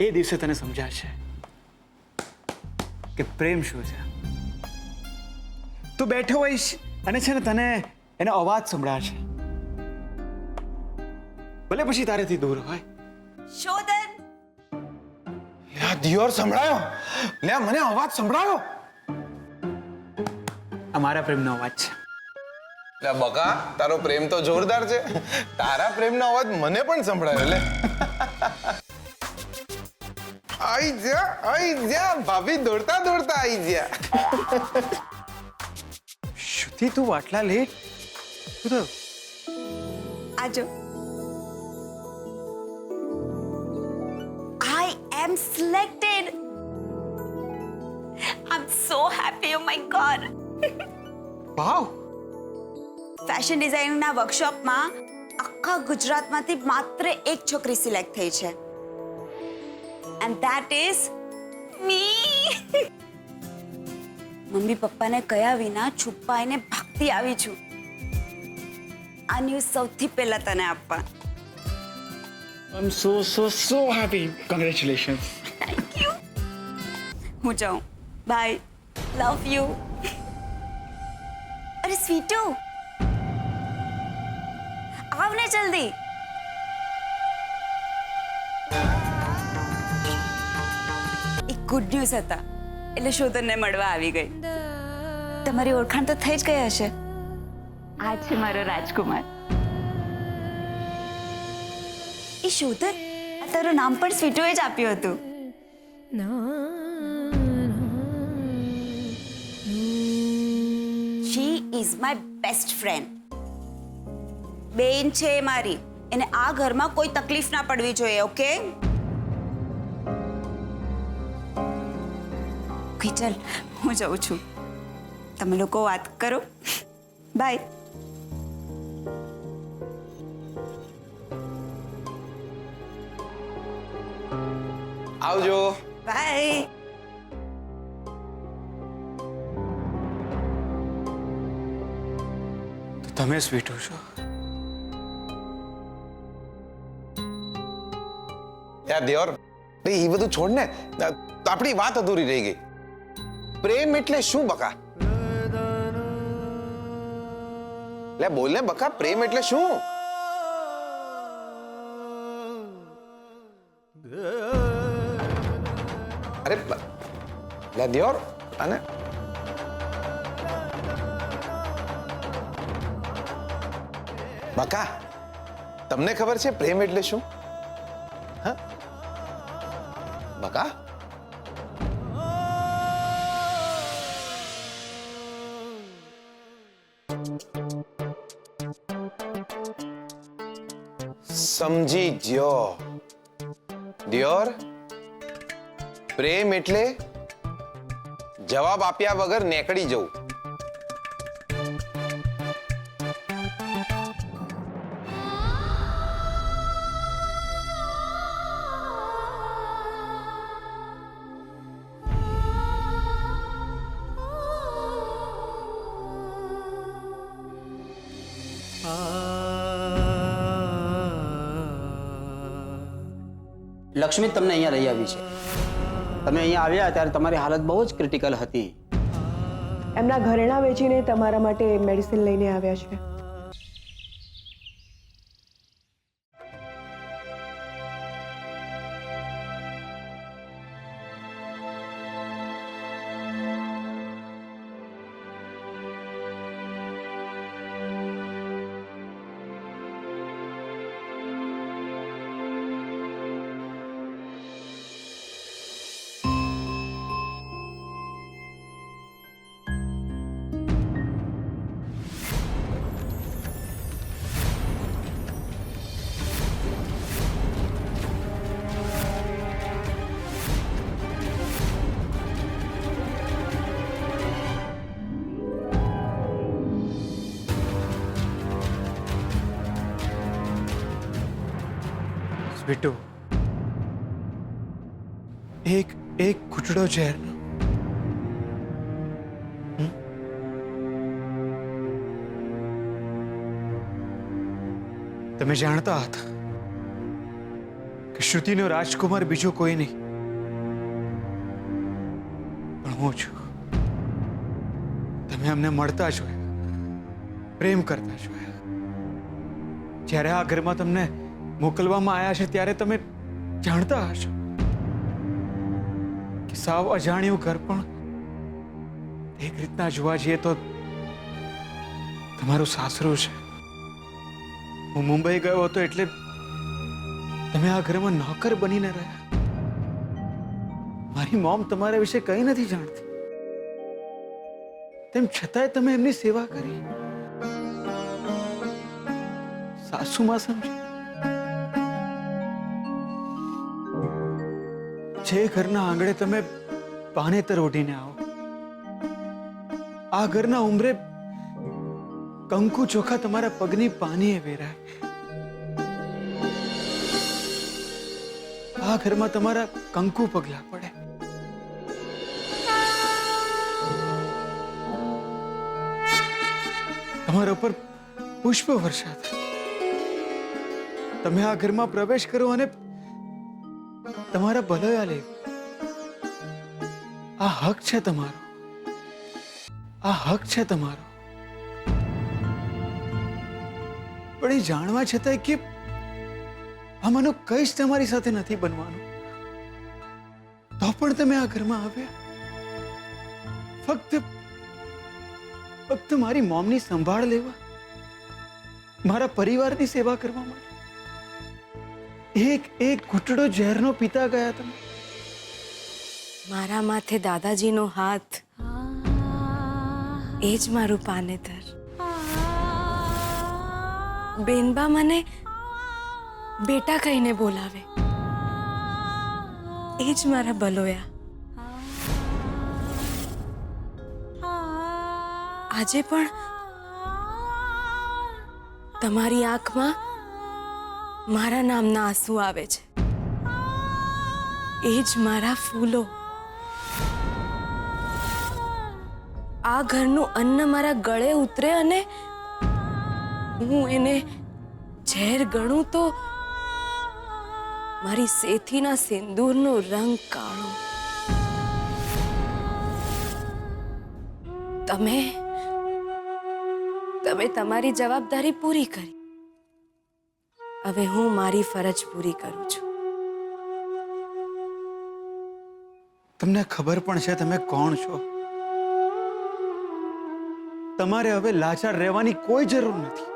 એ દિવસે તને સમજાશે કે પ્રેમ શું છે. તું બેઠો હોઈશ અને છે ને તને એનો અવાજ સંભળાશે, ભલે પછી તારેથી દૂર હોય. શોધન, દિયોર સંભળાયો? લે, મને અવાજ સંભળાયો. અમારા પ્રેમનો અવાજ છે. લે બકા, તારો પ્રેમ તો જોરદાર છે. તારા પ્રેમનો અવાજ મને પણ સંભળાયો. લે આઈ જા ભાભી, દોડતા દોડતા આઈ જા. શ્રુતિ, તું આટલા લેટ? શું થયું? આજો. I am selected. I'm so happy. Oh my God. Wow. Fashion ડિઝાઇનિંગના વર્કશોપમાં આખા ગુજરાતમાંથી માત્ર એક છોકરી સિલેક્ટ થઈ છે. And that is me. Mummy પપ્પાને કયા વિના છુપાઈને ભાગતી આવી છું. આ ન્યૂઝ સૌથી પહેલા તને આપવા. I'm so happy. Congratulations. Thank you. હું જાઉં. બાય. Love you. અરે સ્વીટુ, આવ ને જલ્દી. ગુડ ન્યૂઝ હતા એટલે શોધનને મળવા આવી ગઈ. તમારી ઓળખાણ તો થઈ જ ગઈ હશે. આ છે મારો રાજકુમાર. એ શોધન, આ તારું નામ પણ સ્વીટુએ જ આપ્યું હતું. She is my best friend. બેન છે મારી, એને આ ઘરમાં કોઈ તકલીફ ના પડવી જોઈએ. ઓકે ઓકે, ચાલ હું જઉં છું. તમે લોકો વાત કરો. બાય. આવજો. બાય. તમે સ્વીટુ છો? યાર દેવર, એ બધું છોડ ને. આપણી વાત અધૂરી રહી ગઈ. પ્રેમ એટલે શું બકા? લે બોલ ને બકા, પ્રેમ એટલે શું? અરે લે દેવર, અને બકા, તમને ખબર છે પ્રેમ એટલે શું? હા બકા? સમજી જો દિયોર, પ્રેમ એટલે જવાબ આપ્યા વગર નેકળી જવું. લક્ષ્મી તમને અહીંયા લઈ આવી છે. તમે અહીંયા આવ્યા ત્યારે તમારી હાલત બહુ જ ક્રિટિકલ હતી. એમના ઘરેણાં વેચીને તમારા માટે મેડિસિન લઈને આવ્યા છે. સ્વીટુ, એક ઘૂંટડો ઝેરનો. તમે જાણતા હતા કે શ્રુતિનો રાજકુમાર બીજો કોઈ નહીં, પણ હું છું. તમે અમને મળતા જોયા, પ્રેમ કરતા જોયા. જ્યારે આ ઘરમાં તમને મોકલવામાં આવ્યા છે ત્યારે તમે જાણતા હશો કે સાવ અજાણ્યું ઘર પણ એક રીતના જોવા જઈએ તો તમારું સાસરું છે. હું મુંબઈ ગયો હતો એટલે તમે આ ઘરમાં નોકર બનીને રહ્યા. મારી મોમ તમારા વિશે કંઈ નથી જાણતી, તેમ છતાંય તમે એમની સેવા કરી. સાસુમાં સમજી, જે ઘરના આંગણે તમે પાનેતર ઓઢીને આવો, આ ઘરના ઉંબરે કંકુ ચોખા તમારા પગની પાનીએ વેરાય. આ ઘરમાં તમારા કંકુ પગલા પડે. તમારા ઉપર પુષ્પ વર્ષા થાય. તમે આ ઘરમાં પ્રવેશ કરો અને તમારા ભલયા લે. આ હક છે તમારો, આ હક છે તમારો. પણ એ જાણવા છતાંય કે આમાંનું કંઈ જ તમારી સાથે નથી બનવાનું. તો પણ તમે આ ઘરમાં આવ્યા ફક્ત મારી મોમની સંભાળ લેવા, મારા પરિવારની સેવા કરવા માટે એક ઘૂંટડો ઝેરનો પીતા ગયા તમે. મારા માથે દાદાજીનો હાથ, એ જ મારું પાનેતર. બેનબા મને બેટા કહીને બોલાવે, એ જ મારા બલોયા. આજે પણ તમારી આંખમાં મારા નામના આંસુ આવે છે, એ જ મારા ફૂલો. આ ઘરનું અન્ન મારા ગળે ઉતરે અને હું એને ઝેર ગણું તો મારી સેથીના સિંદૂરનો રંગ કાળો. તમે તમારી જવાબદારી પૂરી કરી, હવે હું મારી ફરજ પૂરી કરું છું. તમને ખબર પણ છે તમે કોણ છો. તમારે હવે લાચાર રહેવાની કોઈ જરૂર નથી.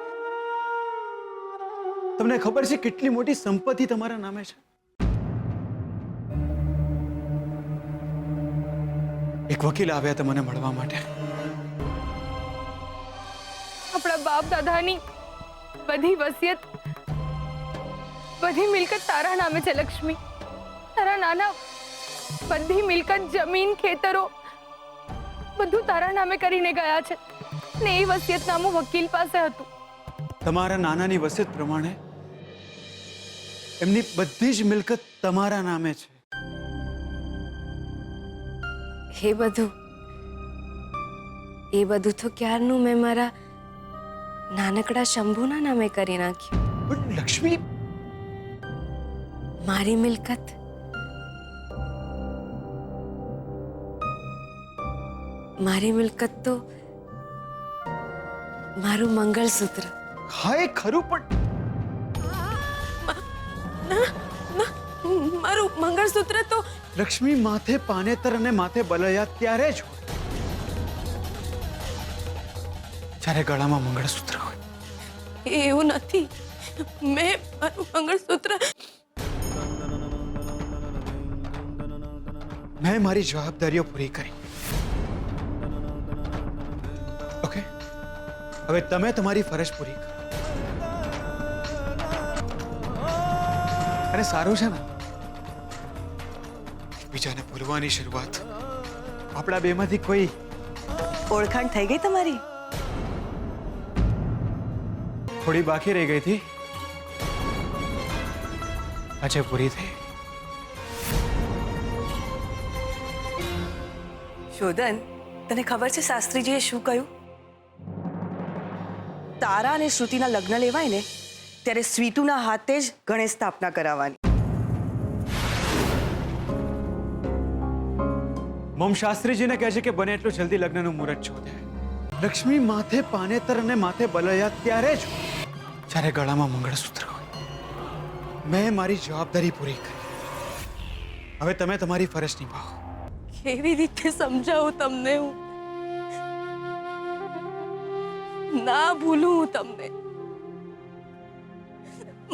તમને ખબર છે કેટલી મોટી સંપત્તિ તમારા નામે છે. એક વકીલ આવ્યા હતા મને મળવા માટે. આપણા બાપ દાદાની બધી વસિયત, બધી મિલકત તારા નામે છે લક્ષ્મી. તારા નાના બધી મિલકત, જમીન, ખેતરો બધું તારા નામે કરીને ગયા છે ને એ વસિયતનામું વકીલ પાસે હતું. તમારા નાનાની વસિયત પ્રમાણે એમની બધી જ મિલકત તમારા નામે છે. એ બધું તો ક્યારનું મેં મારા નાનકડા શંભુના નામે કરી નાખ્યું. પણ લક્ષ્મી, મારી મિલકત, તો મારું મંગળસૂત્ર. હા એ ખરું, પણ મારું મંગળસૂત્ર તો લક્ષ્મી માથે પાનેતર અને માથે બલયા ત્યારે જ હોય જ્યારે ગળામાં મંગળસૂત્ર હોય. એવું નથી. મેં મારું મંગળસૂત્ર મેં મારી જવાબદારીઓ પૂરી કરી. ઓકે, હવે તમે તમારી ફરજ પૂરી કરો. અને સારું છે ને, બીજાને ભૂલવાની શરૂઆત આપણા બેમાંથી કોઈ ઓળખાણ થઈ ગઈ તમારી? થોડી બાકી રહી ગઈ હતી, આજે પૂરી થઈ. શોધન, તને ખબર છે શાસ્ત્રીજીએ શું કહ્યું? તારા અને શ્રુતિના લગ્ન લેવાય ને ત્યારે સ્વીટુના હાથે જ ગણેશ સ્થાપના કરાવવાની. મમ શાસ્ત્રીજીને કહે છે કે બને એટલું જલ્દી લગ્નનું મુહૂર્ત શોધે. લક્ષ્મી માથે પાનેતર અને માથે બલયા ત્યારે જ જ્યારે ગળામાં મંગળસૂત્ર હોય. મેં મારી જવાબદારી પૂરી કરી. હવે તમે તમારી ફરજ નિભાવો. કેવી રીતે સમજાવું તમને? હું ના ભૂલું હું તમને.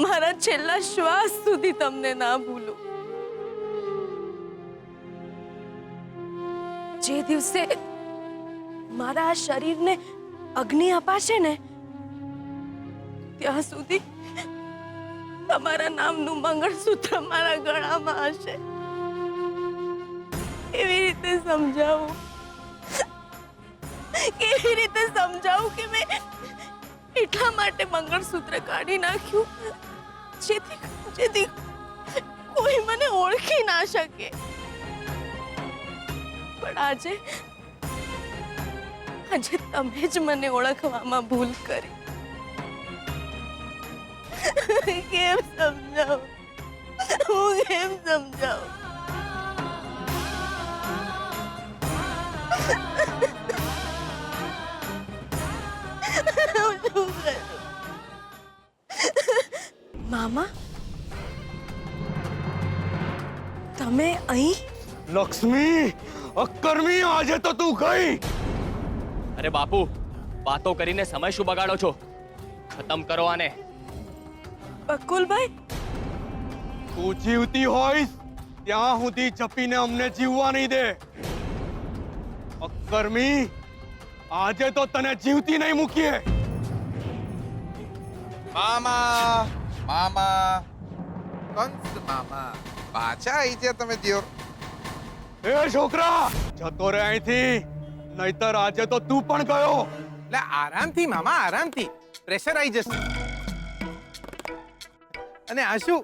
મારા છેલ્લા શ્વાસ સુધી તમને ના ભૂલું. જે દિવસે મારા આ શરીરને અગ્નિ અપાશે ને ત્યાં સુધી તમારા નામનું મંગળસૂત્ર મારા ગળામાં હશે. કેવી રીતે સમજાવું? કેવી રીતે સમજાવું કે મેં એટલા માટે મંગળસૂત્ર કાઢી નાખ્યું જેથી કોઈ મને ઓળખી ના શકે. પણ આજે તમે જ મને ઓળખવામાં ભૂલ કરી. કેમ સમજાવું? હું કેમ સમજાવું? મામા, તમે અહીં? લક્ષ્મી અક્કર્મી આજે તો તું ગઈ. અરે બાપુ, વાતો કરીને સમય શું બગાડો છો? ખતમ કરો આને. બકુલભાઈ, તું જીવતી હોઈશ ત્યાં સુધી જપીને અમને જીવવા નહીં દે. અક્કર્મી આજે તો તને જીવતી નહીં મૂકીએ. મામા મામા કંસ મામા પાછા આવી ગયા તમે દિયોર. એ છોકરા જતો રે અહીંથી, નહીતર આજે તો તું પણ ગયો. લે આરામથી મામા આરામથી, પ્રેશર આવી જશે. અને આ શું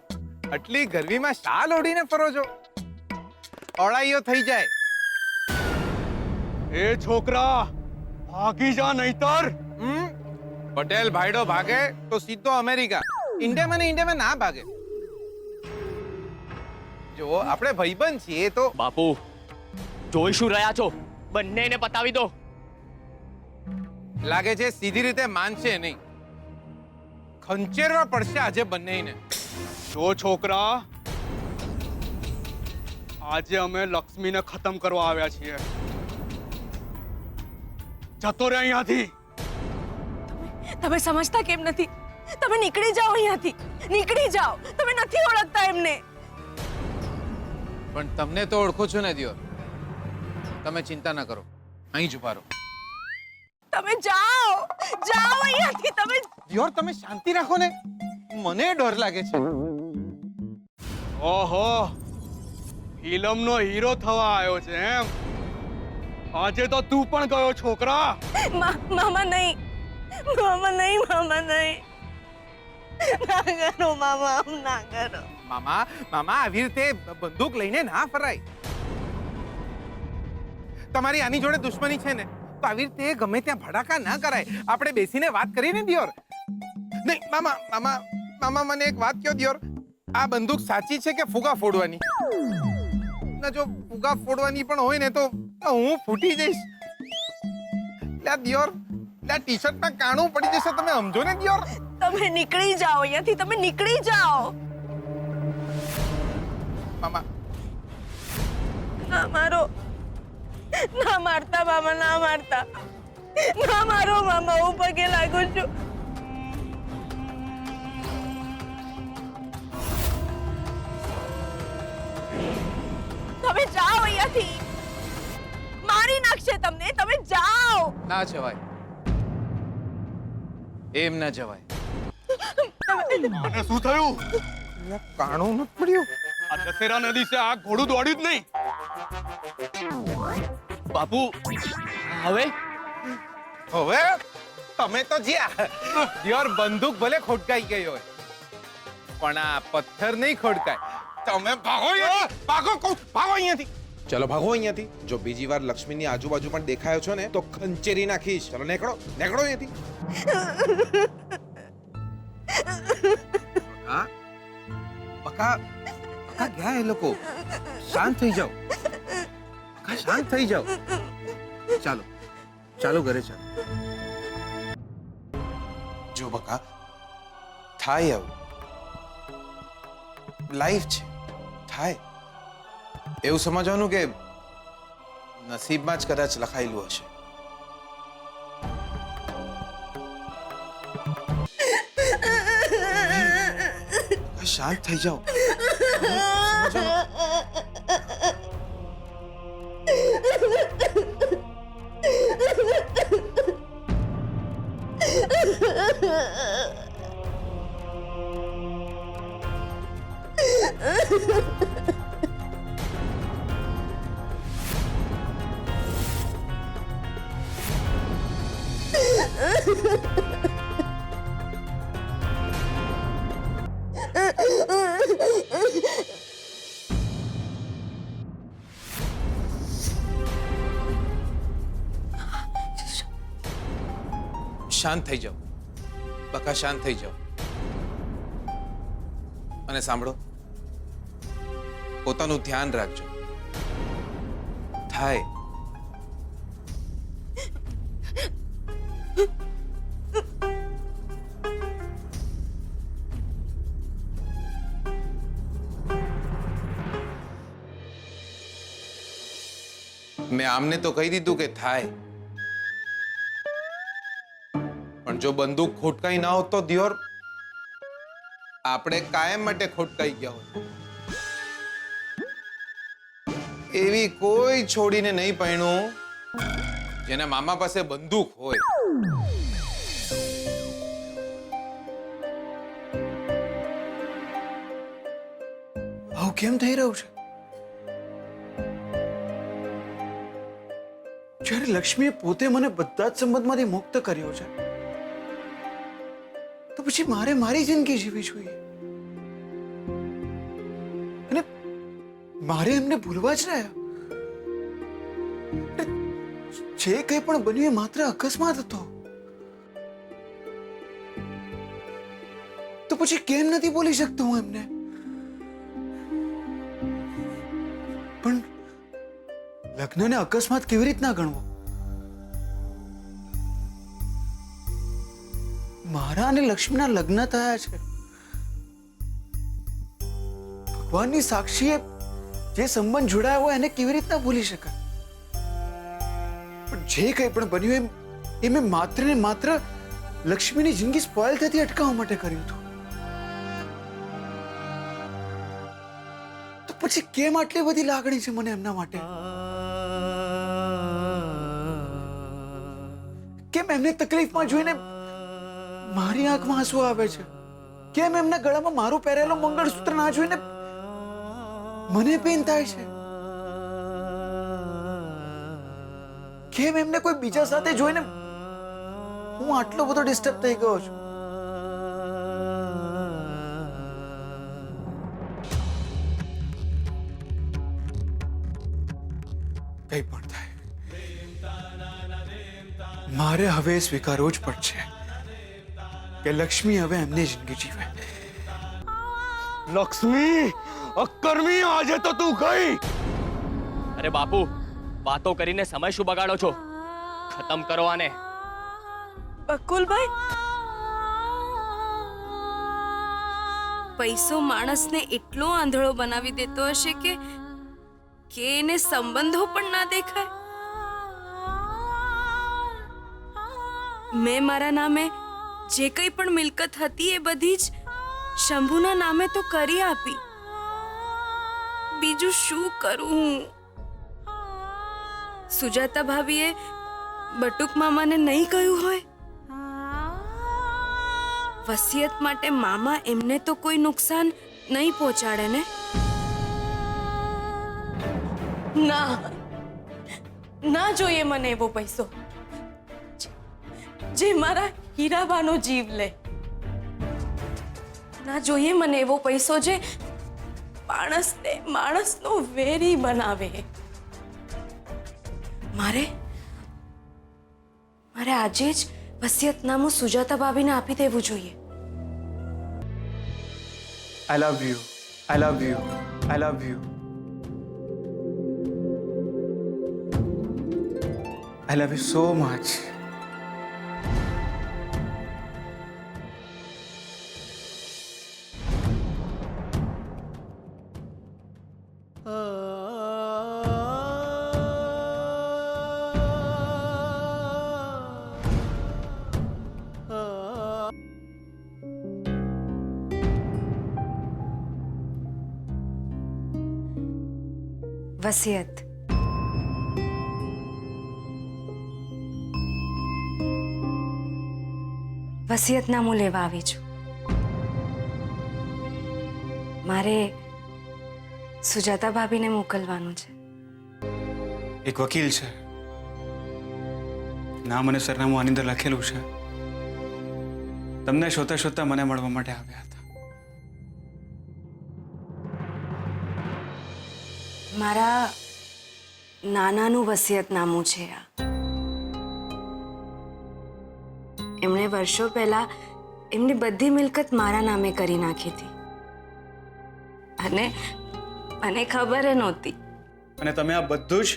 આટલી ગરમીમાં શાલ ઓઢીને ફરો છો? ઓળાઈઓ થઈ જાય. એ છોકરા ભાગી જા નહીતર. પટેલ ભાઈડો ભાગે તો સીધો અમેરિકા. ઇન્ડિયામાં ના ભાગે. જો આપણે ભાઈબંધ છીએ તો. બાપુ, જોઈ શું રહ્યા છો? બંનેને પતાવી દો. લાગે છે સીધી રીતે માનશે નહીં. ખંચેરવા પડશે આજે બંનેને. જો છોકરા, આજે અમે લક્ષ્મીને ખતમ કરવા આવ્યા છીએ. જતો રે અહીંયાથી. તમે સમજતા કેમ નથી? તમે નીકળી જાઓ અહીંયાથી, નીકળી જાઓ. તમે નથી ઓળખતા એમને. પણ તમને તો ઓળખો છો ને દિયોર. તમે ચિંતા ન કરો, અહીં જ ઉભા રહો. તમે જાઓ, જાઓ અહીંયાથી. તમે દિયોર તમે શાંતિ રાખો ને, મને ડર લાગે છે. ઓહો, ફિલ્મનો હીરો થવા આવ્યો છે એમ? આજે તો તું પણ ગયો છોકરા. મામા નહીં, મામા નહીં, મામા નહીં. ના કરો મામા, ના કરો. મામા મામા આવી રીતે બંદૂક લઈને ના ફરાય. તમારી આની જોડે દુશ્મની છે ને, તો આવી રીતે ગમે ત્યાં ભડાકા ના કરાય. આપણે બેસીને વાત કરીને દિયોર. નહીં મામા મામા મામા મને એક વાત કહો દિયોર. આ બંદૂક સાચી છે કે ફુગા ફોડવાની? ના જો ફુગા ફોડવાની પણ હોય ને તો હું ફૂટી જઈશ. લે દિયોર, લે ટી-શર્ટમાં કાણું પડી જશે. તમે સમજો ને દિયોર. તમે નીકળી જાઓ અહીંયાથી, તમે નીકળી જાઓ. મામા ના મારો, ના મારતા મામા, ના મારતા. ના મારો મામા, હું પગે લાગુ છું. તમે જાઓ અહીંયાથી. મારી નાખશે તમને. તમે જાઓ. ના જવાય, એમ ના જવાય. મને શું થયું? કાણું નથી પડ્યું. આ દશેરાના દિવસે આ ઘોડું દોડ્યું જ નહીં. બાપુ, હવે હવે તમે તો જ્યાં દિયોર, બંદૂક ભલે ખોટકાઈ ગઈ હોય પણ આ પથ્થર નહીં ખોટકાય. તમે ભાગો અહીંયાથી, ભાગો કહું, ભાગો અહીંયાથી. ચલો ભાગો અહીંયાથી. જો બીજી વાર લક્ષ્મીની આજુબાજુ પણ દેખાયો છો ને તો ખંચેરી નાખીશ. ચલો નીકળો, નીકળો અહીંયાથી. હા બકા, બકા ગયા એ લોકો. શાંત થઈ જાઓ બકા, શાંત થઈ જાઓ. ચાલો ચાલો ઘરે ચાલો. જો બકા, થાય આવું. લાઈફ છે, થાય. એવું સમજવાનું કે નસીબમાં જ કદાચ લખાયેલું હશે. શાંત થઈ જાઓ. શાંત થઈ જાઓ બકા, શાંત થઈ જાઓ. અને સાંભળો, પોતાનું ધ્યાન રાખજો. થાય. મેં આમને તો કહી દીધું કે થાય, પણ જો બંદૂક ખોટકાઈ ના હોત તો દિયોર આપણે કાયમ માટે ખોટકાઈ ગયા હોત. એવી કોઈ છોડીને નહીં પરણું જેના મામા પાસે બંદૂક હોય. આવું કેમ થઈ રહ્યું છે? જ્યારે લક્ષ્મીએ પોતે મને બધા જ સંબંધમાંથી મુક્ત કર્યો છે, તો પછી મારે મારી જિંદગી જીવવી જોઈએ અને મારે એમને ભૂલવા જ રહ્યા. જે કંઈ પણ બન્યું એ માત્ર અકસ્માત હતો. તો પછી કેમ નથી બોલી શકતો હું એમને? પણ લગ્નને અકસ્માત કેવી રીતના ગણવો? મારા અને લક્ષ્મીના લગ્ન થયા છે. ભગવાનની સાક્ષીએ જે સંબંધ જોડાયો હોય એને કેવી રીતના ભૂલી શકાય? પણ જે કંઈ પણ બન્યું એ મેં માત્ર ને માત્ર લક્ષ્મીની જિંદગી સ્પોઇલ થતી અટકાવવા માટે કર્યું હતું. તો પછી કેમ આટલી બધી લાગણી છે મને એમના માટે? કેમ એમને તકલીફમાં જોઈને મારી આંખમાં આંસુ આવે છે? કેમ એમના ગળામાં મારું પહેરેલું મંગળસૂત્ર ના જોઈને મને પેન થાય છે? કેમ એમને કોઈ બીજા સાથે જોઈને હું આટલો બધો ડિસ્ટર્બ થઈ ગયો છું? કઈ પણ થાય, મારે હવે સ્વીકારવું જ પડશે કે લક્ષ્મી હવે એમની જિંદગી જીવે. લક્ષ્મી અકર્મી, આજે તો તું ગઈ. અરે બાપુ, વાતો કરીને સમય શું બગાડો છો? ખતમ કરો આને. બકુલભાઈ, પૈસો માણસને એટલો આંધળો બનાવી દેતો હશે કે એને સંબંધો પણ ના દેખાય. મેં મારા નામે જે કંઈ પણ મિલકત હતી એ બધી જ શંભુના નામે તો કરી આપી. બીજું શું કરું? સુજાતા ભાભીએ બટુક મામાને નહીં કહ્યું હોય? વસિયત માટે મામા એમને તો કોઈ નુકસાન નહીં પહોંચાડે ને? ના, ના જોઈએ મને એવો પૈસો જે મારા હીરાબાનો જીવ લે. ના જોઈએ મને એવો પૈસો જે માણસને માણસનો વેરી બનાવે. મારે આજે જ વસિયતનામું સુજાતા ભાભીને આપી દેવું જોઈએ. I love you. I love you. I love you. I love you so much. વસિયત. વસિયતનામું લેવા આવી છું. મારે સુજાતા ભાભીને મોકલવાનું છે. એક વકીલ છે, નામ અને સરનામું આની અંદર લખેલું છે. તમને શોધતા શોધતા મને મળવા માટે આવ્યા હતા. મારા નાનાનું વસિયતનામું છે આ. એમણે વર્ષો પહેલા એમની બધી મિલકત મારા નામે કરી નાખી હતી અને મને ખબર નહોતી. અને તમે આ બધું જ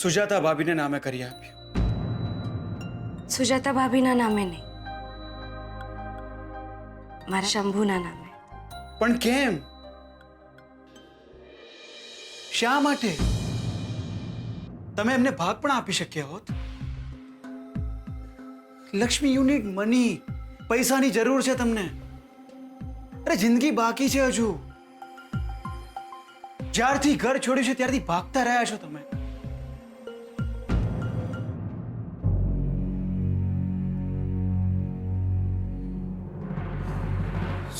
સુજાતા ભાભીને નામે કરી આપ્યું. સુજાતા ભાભીના નામે નહીં, મારા શંભુના નામે. પણ કેમ? શા માટે? તમે એમને ભાગ પણ આપી શક્યા હોત. Lakshmi, you need money. પૈસાની જરૂર છે તમને. અરે જિંદગી બાકી છે હજુ. જ્યારથી ઘર છોડ્યું છે ત્યારથી ભાગતા રહ્યા છો તમે.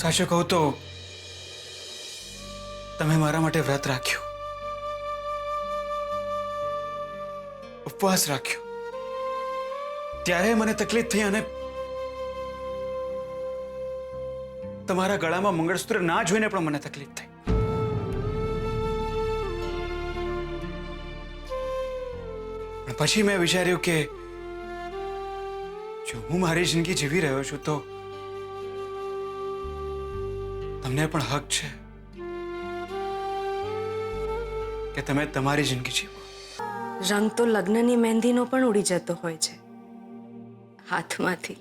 સાચું કહું તો તમે મારા માટે વ્રત રાખ્યું, ઉપવાસ રાખ્યો, ત્યારે મને તકલીફ થઈ અને તમારા ગળામાં મંગળસૂત્ર ના જોઈને પણ મને તકલીફ થઈ. પણ પછી મેં વિચાર્યું કે જો હું મારી જિંદગી જીવી રહ્યો છું તો તમને પણ હક છે કે તમે તમારી જિંદગી જીવો. રંગ તો લગ્નની મહેંદીનો પણ ઉડી જતો હોય છે હાથમાંથી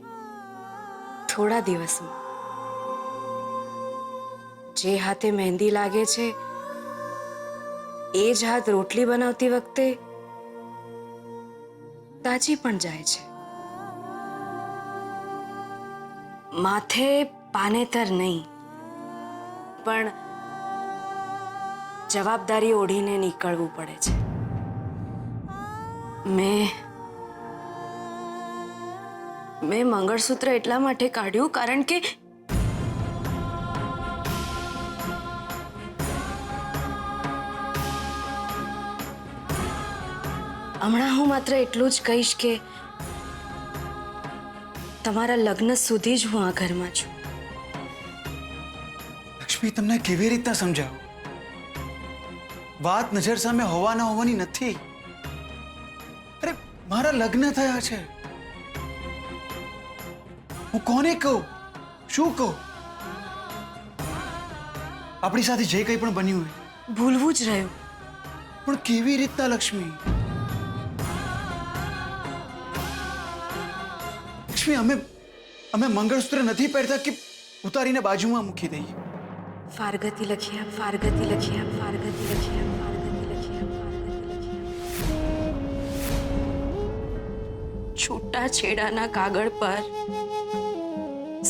થોડા દિવસમાં. જે હાથે મહેંદી લાગે છે એ જ હાથ રોટલી બનાવતી વખતે તાજી પણ જાય છે. માથે પાનેતર નહીં પણ જવાબદારી ઓઢીને નીકળવું પડે છે. મેં મંગળસૂત્ર એટલા માટે કાઢ્યું કારણ કે હમણાં હું માત્ર એટલું જ કહીશ કે તમારા લગ્ન સુધી જ હું આ ઘરમાં છું. લક્ષ્મી, તમને કેવી રીતના સમજાવું? વાત નજર સામે હોવા ના હોવાની નથી. અરે મારા લગ્ન થયા છે. હું કોને કહું, શું કહું? આપણી સાથે જે કંઈ પણ બન્યું હોય ભૂલવું જ રહ્યું. પણ કેવી રીતના લક્ષ્મી? લક્ષ્મી, અમે મંગળસૂત્ર નથી પહેરતા કે ઉતારીને બાજુમાં મૂકી દઈએ. ફારગતી લખી આપ, ફારગતી લખી આપ, ફારગતી લખી આપ, ફારગતી લખી આપ, ફારગતી લખી આપ. છૂટા છેડાના કાગળ પર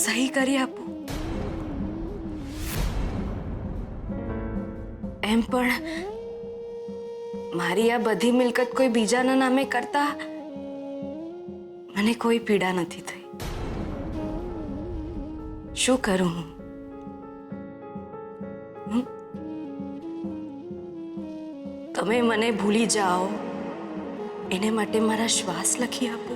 સહી કરી આપું. એમ પણ મારી આ બધી મિલકત કોઈ બીજાના નામે કરતા મને કોઈ પીડા નથી થઈ. શું કરું હું? તમે મને ભૂલી જાઓ એને માટે મારા શ્વાસ લખી આપો.